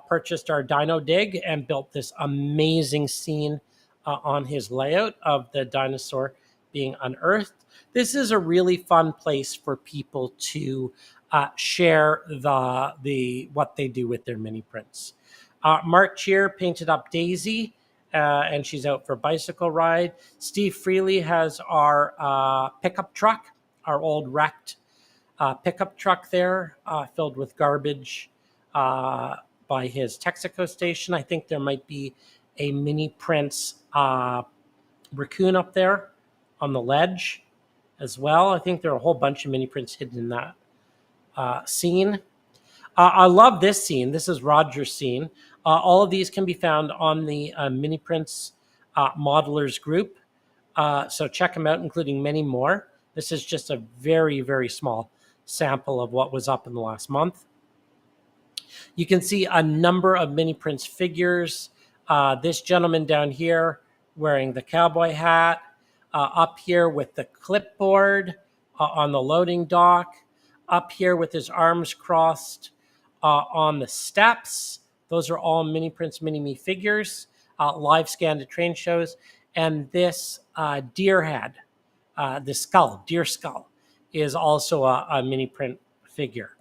purchased our Dino Dig and built this amazing scene on his layout of the dinosaur being unearthed. This is a really fun place for people to share the what they do with their mini prints. Mark Cheer painted up Daisy, and she's out for a bicycle ride. Steve Freely has our pickup truck, our old wrecked pickup truck there, filled with garbage by his Texaco station. I think there might be a mini prints raccoon up there on the ledge as well. I think there are a whole bunch of mini prints hidden in that scene. I love this scene. This is Roger's scene. All of these can be found on the Mini Prints Modelers group. So check them out, including many more. This is just a very, very small sample of what was up in the last month. You can see a number of Mini Prints figures. This gentleman down here wearing the cowboy hat, up here with the clipboard on the loading dock, up here with his arms crossed on the steps. Those are all Mini Prints Mini-Me figures, live scanned at train shows. And this deer head, the skull, deer skull, is also a mini print figure.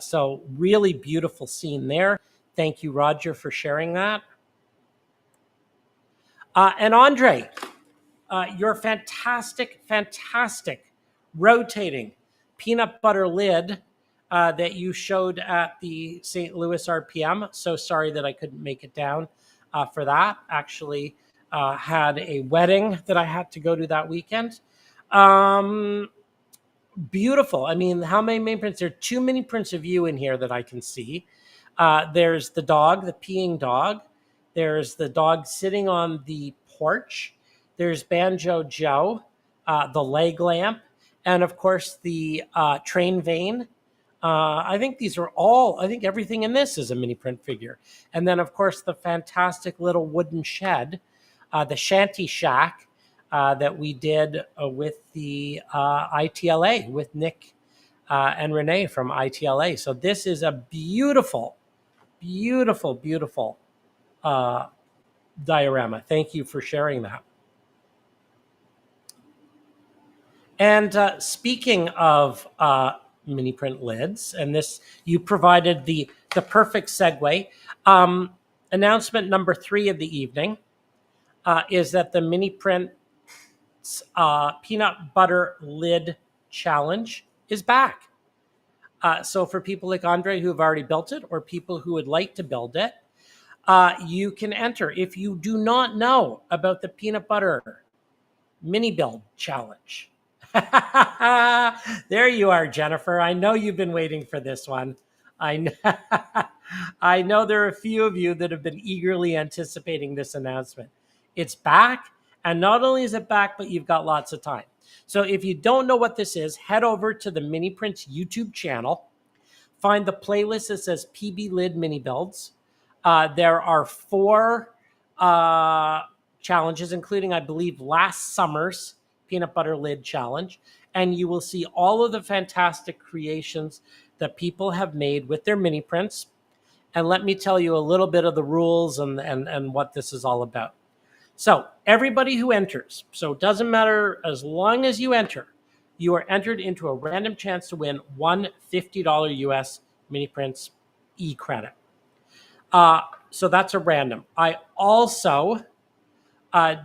So really beautiful scene there. Thank you, Roger, for sharing that. And Andre, your fantastic rotating peanut butter lid that you showed at the St. Louis RPM. So sorry that I couldn't make it down for that. Actually had a wedding that I had to go to that weekend. Beautiful. I mean, how many mini prints? There are two mini prints of you in here that I can see. There's the dog, the peeing dog. There's the dog sitting on the porch. There's Banjo Joe, the leg lamp, and of course the train vane. I think these are all, I think everything in this is a mini print figure. And then of course the fantastic little wooden shed, the shanty shack that we did with the ITLA, with Nick and Renee from ITLA. So this is a beautiful, beautiful, beautiful diorama. Thank you for sharing that. And speaking of mini print lids, and this, you provided the perfect segue. Announcement number 3 of the evening is that the mini print peanut butter lid challenge is back. So for people like Andre who have already built it, or people who would like to build it, you can enter. If you do not know about the peanut butter mini build challenge, there you are, Jennifer. I know you've been waiting for this one. I know there are a few of you that have been eagerly anticipating this announcement. It's back, and not only is it back, but you've got lots of time. So if you don't know what this is, head over to the Mini Prints YouTube channel. Find the playlist that says PB Lid Mini Builds. There are 4 challenges, including, I believe, last summer's peanut butter lid challenge. And you will see all of the fantastic creations that people have made with their mini prints. And let me tell you a little bit of the rules and what this is all about. So everybody who enters, so it doesn't matter, as long as you enter, you are entered into a random chance to win one $50 US Mini Prints e-credit. So that's a random. I also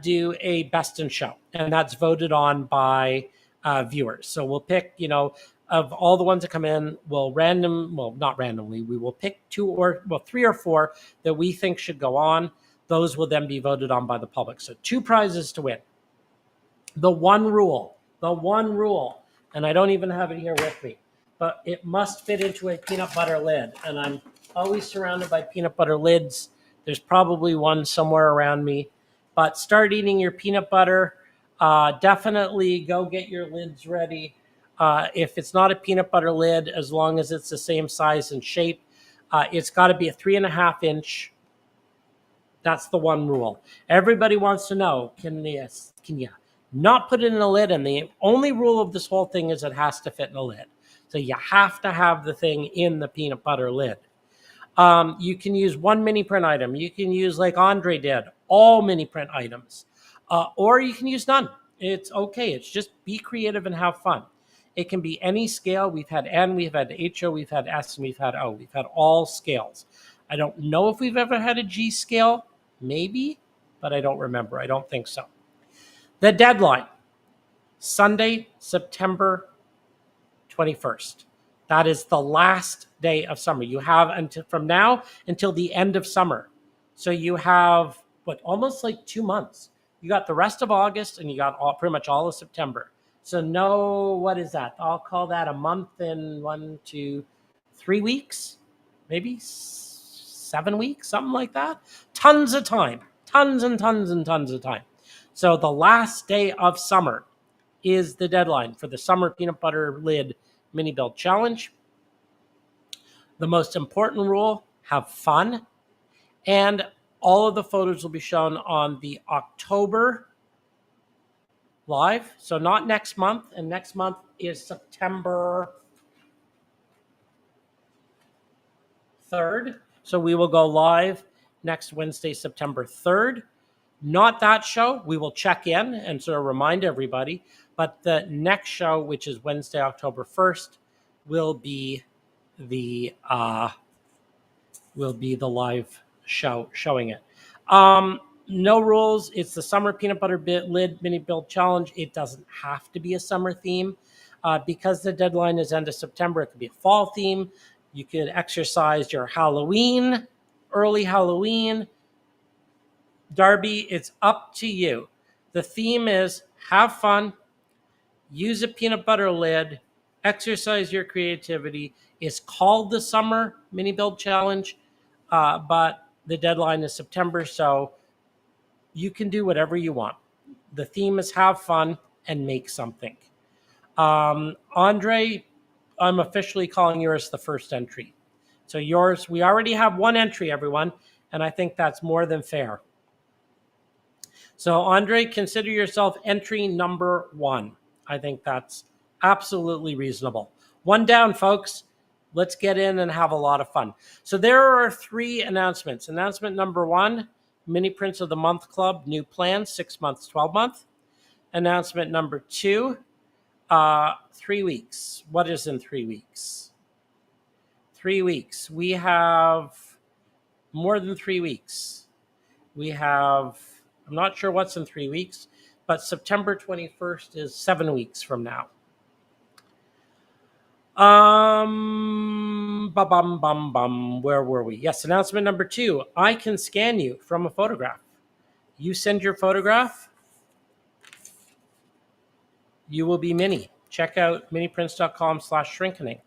do a best in show, and that's voted on by viewers. So we'll pick, of all the ones that come in, not randomly, we will pick 3 or 4 that we think should go on. Those will then be voted on by the public. So 2 prizes to win. The one rule, and I don't even have it here with me, but it must fit into a peanut butter lid. And I'm always surrounded by peanut butter lids. There's probably one somewhere around me. But start eating your peanut butter. Definitely go get your lids ready. If it's not a peanut butter lid, as long as it's the same size and shape, it's got to be a 3.5 inch. That's the one rule. Everybody wants to know, can you not put it in a lid? And the only rule of this whole thing is it has to fit in a lid. So you have to have the thing in the peanut butter lid. You can use one mini print item. You can use, like Andre did, all mini print items, or you can use none. It's okay. It's just be creative and have fun. It can be any scale. We've had N, we've had HO, we've had S, and we've had O. We've had all scales. I don't know if we've ever had a G scale, maybe, but I don't remember. I don't think so. The deadline, Sunday, September 21st. That is the last day of summer. You have until from now until the end of summer. So you have almost like 2 months. You got the rest of August and you got pretty much all of September. So what is that? I'll call that a month and 1, 2, 3 weeks, maybe 7 weeks, something like that. Tons of time, tons and tons and tons of time. So the last day of summer is the deadline for the Summer Peanut Butter Lid Mini Build Challenge. The most important rule, have fun. And all of the photos will be shown on the October live. So not next month. And next month is September 3rd. So we will go live next Wednesday, September 3rd. Not that show. We will check in and sort of remind everybody. But the next show, which is Wednesday, October 1st, will be the live show showing it. No rules. It's the Summer Peanut Butter Lid Mini Build Challenge. It doesn't have to be a summer theme. Because the deadline is end of September, it could be a fall theme. You could exercise your Halloween, early Halloween. Darby, it's up to you. The theme is have fun, use a peanut butter lid, exercise your creativity. It's called the Summer Mini Build Challenge, but the deadline is September, so you can do whatever you want. The theme is have fun and make something. Andre, I'm officially calling yours the first entry. So yours, we already have one entry, everyone, and I think that's more than fair. So Andre, consider yourself entry number 1. I think that's absolutely reasonable. One down, folks. Let's get in and have a lot of fun. So there are 3 announcements. Announcement number 1, Mini Prints of the Month Club, new plan, 6 months, 12 month. Announcement number 2, 3 weeks. What is in 3 weeks? 3 weeks. We have more than 3 weeks. We have, I'm not sure what's in 3 weeks, but September 21st is 7 weeks from now. Where were we? Yes, announcement number 2. I can scan you from a photograph. You send your photograph, you will be Mini. Check out miniprints.com/shrinkening.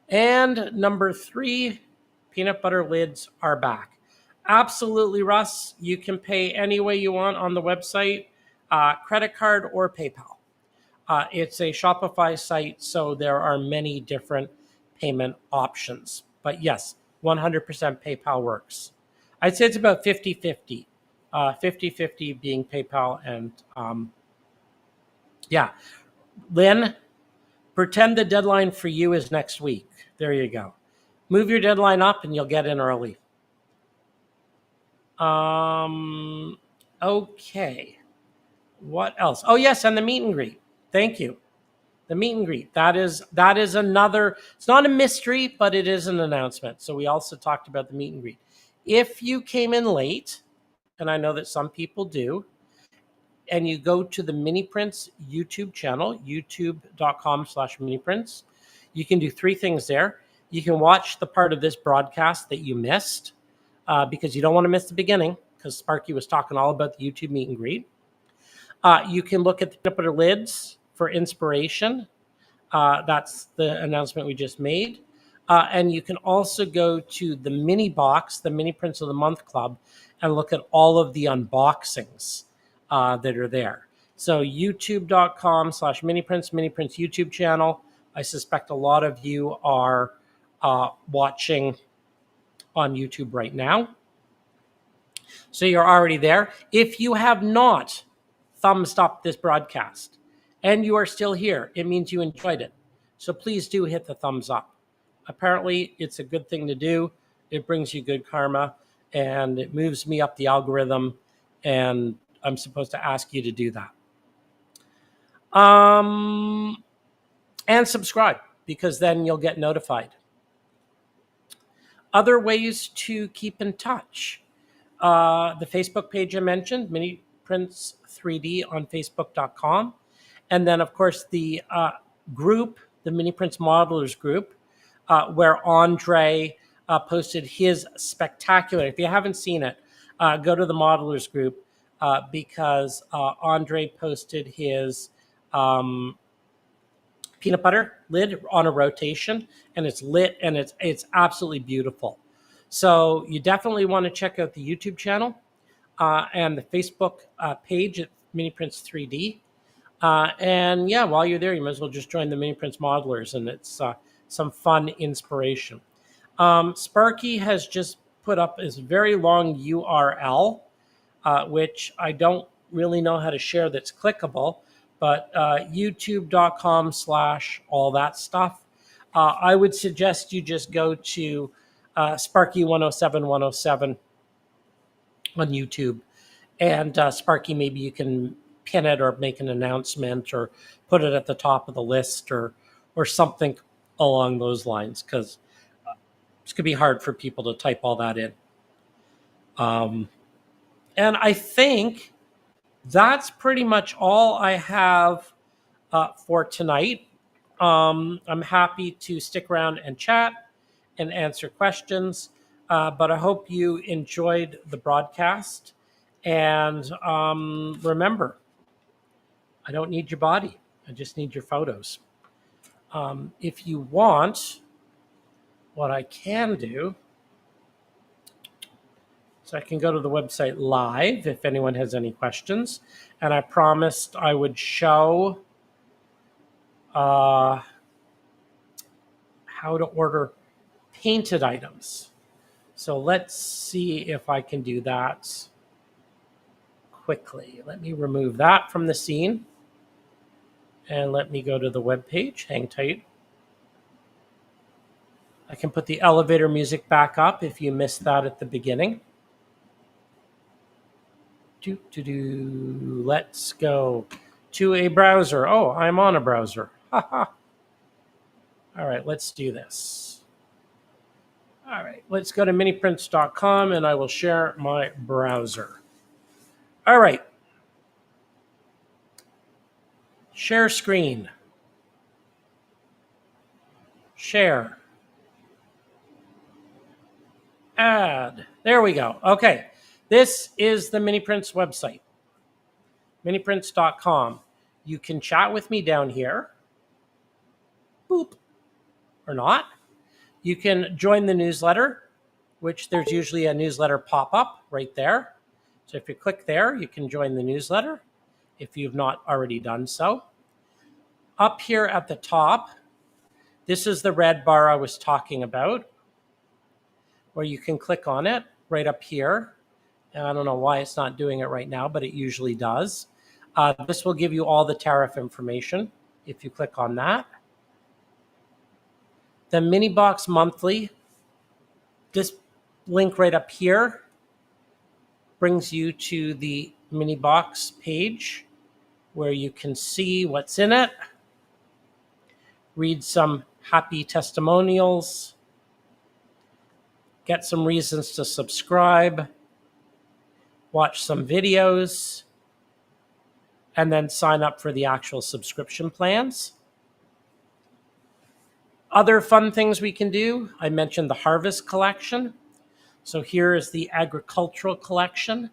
And number 3, peanut butter lids are back. Absolutely, Russ. You can pay any way you want on the website, credit card or PayPal. It's a Shopify site, so there are many different payment options. But yes, 100% PayPal works. I'd say it's about 50-50. 50-50 being PayPal and, yeah. Lynn, pretend the deadline for you is next week. There you go. Move your deadline up and you'll get in early. Okay. What else? Oh, yes, and the meet and greet. Thank you. The meet and greet. That is another, it's not a mystery, but it is an announcement. So we also talked about the meet and greet. If you came in late, and I know that some people do, and you go to the Miniprints YouTube channel, youtube.com/miniprints, you can do 3 things there. You can watch the part of this broadcast that you missed, because you don't want to miss the beginning, because Sparky was talking all about the YouTube meet and greet. You can look at the peanut butter lids for inspiration. That's the announcement we just made. And you can also go to the Minibox, the Mini Prints of the Month Club, and look at all of the unboxings that are there. So youtube.com/miniprints, Miniprints YouTube channel. I suspect a lot of you are watching on YouTube right now. So you're already there. If you have not thumbs up this broadcast and you are still here, it means you enjoyed it. So please do hit the thumbs up. Apparently, it's a good thing to do. It brings you good karma and it moves me up the algorithm and I'm supposed to ask you to do that. And subscribe, because then you'll get notified. Other ways to keep in touch. The Facebook page I mentioned, Miniprints 3D on Facebook.com. And then, of course, the group, the Miniprints Modelers group, where Andre posted his spectacular. If you haven't seen it, go to the Modelers group because Andre posted his peanut butter lid on a rotation, and it's lit, and it's absolutely beautiful. So you definitely want to check out the YouTube channel and the Facebook page at Miniprints 3D. And yeah, while you're there, you might as well just join the Miniprints Modelers, and it's some fun inspiration. Sparky has just put up this very long URL, which I don't really know how to share that's clickable, but youtube.com/all that stuff. I would suggest you just go to Sparky 107 on YouTube, and Sparky, maybe you can pin it or make an announcement or put it at the top of the list or something along those lines, because it's going to be hard for people to type all that in. And I think that's pretty much all I have for tonight. I'm happy to stick around and chat and answer questions, but I hope you enjoyed the broadcast. And remember, I don't need your body. I just need your photos. If you want, what I can do, so I can go to the website live if anyone has any questions. And I promised I would show how to order painted items. So let's see if I can do that quickly. Let me remove that from the scene. And let me go to the web page. Hang tight. I can put the elevator music back up if you missed that at the beginning. Let's go to a browser. Oh, I'm on a browser. All right, let's do this. All right, let's go to miniprints.com and I will share my browser. All right. Share screen. Share. Add. There we go. Okay. This is the Miniprints website, miniprints.com. You can chat with me down here. Boop. Or not. You can join the newsletter, which there's usually a newsletter pop-up right there. So if you click there, you can join the newsletter if you've not already done so. Up here at the top, this is the red bar I was talking about, where you can click on it right up here. And I don't know why it's not doing it right now, but it usually does. This will give you all the tariff information if you click on that. The Minibox monthly, this link right up here brings you to the Minibox page where you can see what's in it, read some happy testimonials, get some reasons to subscribe, watch some videos, and then sign up for the actual subscription plans. Other fun things we can do, I mentioned the Harvest collection. So here is the agricultural collection.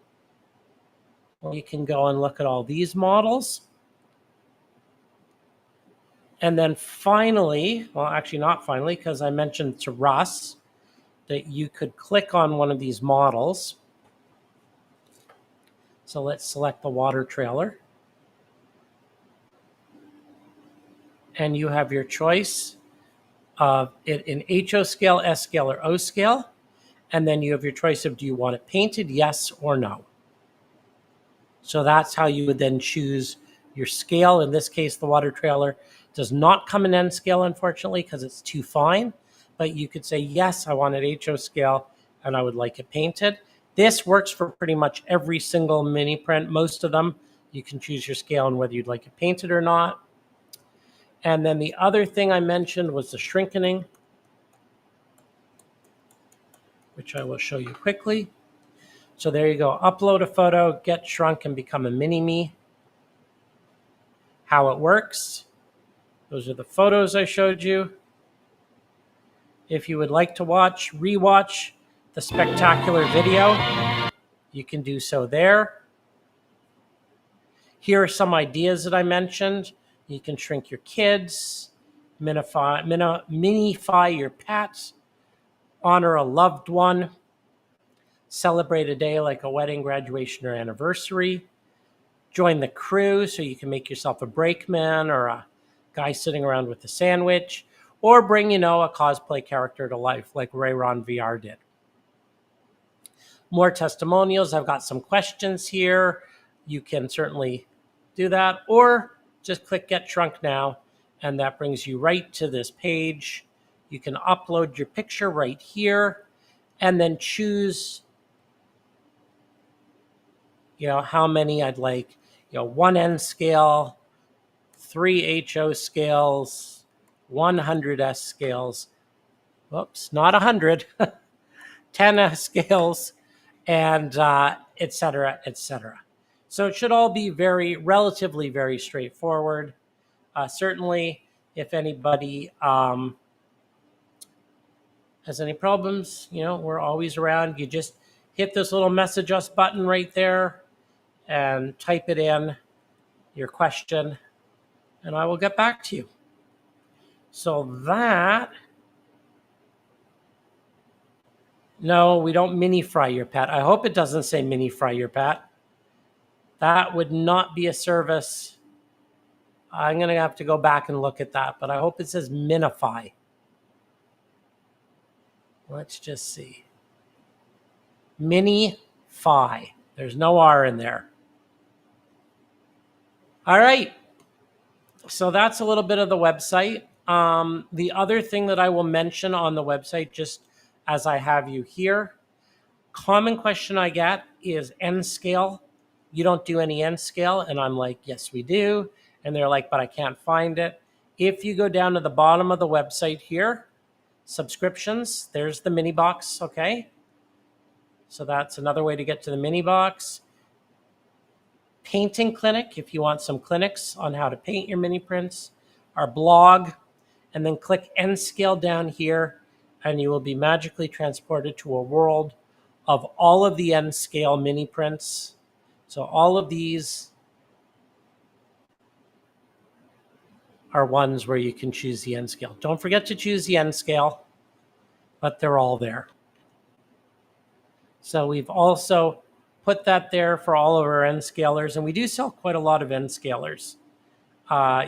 You can go and look at all these models. And then finally, well, actually not finally, because I mentioned to Russ that you could click on one of these models. So let's select the water trailer. And you have your choice of it in HO scale, S scale, or O scale. And then you have your choice of do you want it painted, yes or no. So that's how you would then choose your scale. In this case, the water trailer does not come in N scale, unfortunately, because it's too fine. But you could say, yes, I want it HO scale, and I would like it painted. This works for pretty much every single mini print. Most of them, you can choose your scale and whether you'd like it painted or not. And then the other thing I mentioned was the shrinkening, which I will show you quickly. So there you go. Upload a photo, get shrunk, and become a mini-me. How it works. Those are the photos I showed you. If you would like to rewatch the spectacular video, you can do so there. Here are some ideas that I mentioned. You can shrink your kids, minify your pets, honor a loved one, celebrate a day like a wedding, graduation, or anniversary, join the crew so you can make yourself a brakeman or a guy sitting around with a sandwich, or bring, a cosplay character to life like Rayron VR did. More testimonials. I've got some questions here. You can certainly do that, or just click Get Shrunk Now, and that brings you right to this page. You can upload your picture right here, and then choose, how many I'd like. 1 N scale, 3 HO scales, 100 S scales. Whoops, not 100. 10 scales, and et cetera, et cetera. So it should all be relatively very straightforward. Certainly, if anybody has any problems, we're always around. You just hit this little message us button right there and type it in, your question, and I will get back to you. So that... No, we don't mini fry your pet. I hope it doesn't say mini fry your pet. That would not be a service. I'm going to have to go back and look at that, but I hope it says minify. Let's just see. Minify. There's no R in there. All right. So that's a little bit of the website. The other thing that I will mention on the website, just as I have you here, common question I get is N scale. You don't do any N scale? And I'm like, yes, we do. And they're like, but I can't find it. If you go down to the bottom of the website here, subscriptions, there's the Minibox, okay? So that's another way to get to the Minibox. Painting clinic, if you want some clinics on how to paint your mini prints. Our blog, and then click N scale down here, and you will be magically transported to a world of all of the N scale mini prints. So all of these are ones where you can choose the N scale. Don't forget to choose the N scale, but they're all there. So we've also put that there for all of our N scalers, and we do sell quite a lot of N scalers.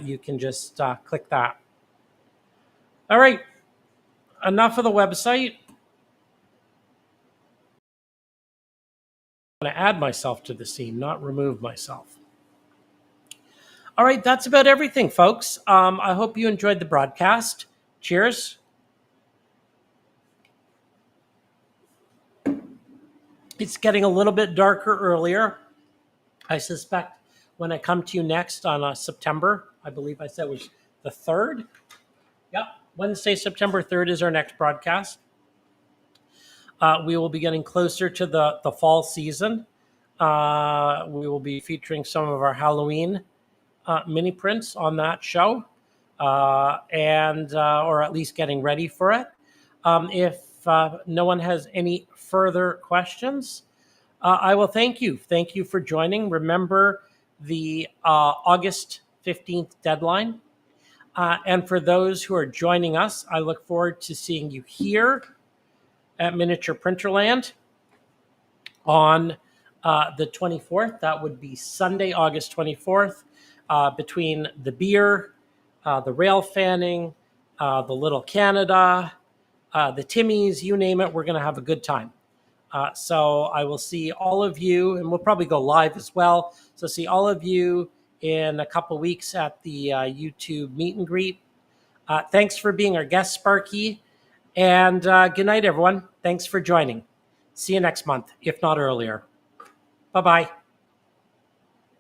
You can just click that. All right, enough of the website. I'm going to add myself to the scene, not remove myself. All right, that's about everything, folks. I hope you enjoyed the broadcast. Cheers. It's getting a little bit darker earlier. I suspect when I come to you next on September, I believe I said it was the 3rd. Yep, Wednesday, September 3rd is our next broadcast. We will be getting closer to the fall season. We will be featuring some of our Halloween mini prints on that show, or at least getting ready for it. If no one has any further questions, I will thank you. Thank you for joining. Remember the August 15th deadline. And for those who are joining us, I look forward to seeing you here at Miniature Printerland on the 24th. That would be Sunday, August 24th, between the beer, the rail fanning, the Little Canada, the Timmies, you name it, we're going to have a good time. So I will see all of you, and we'll probably go live as well. So see all of you in a couple weeks at the YouTube meet and greet. Thanks for being our guest, Sparky. And good night, everyone. Thanks for joining. See you next month, if not earlier. Bye-bye.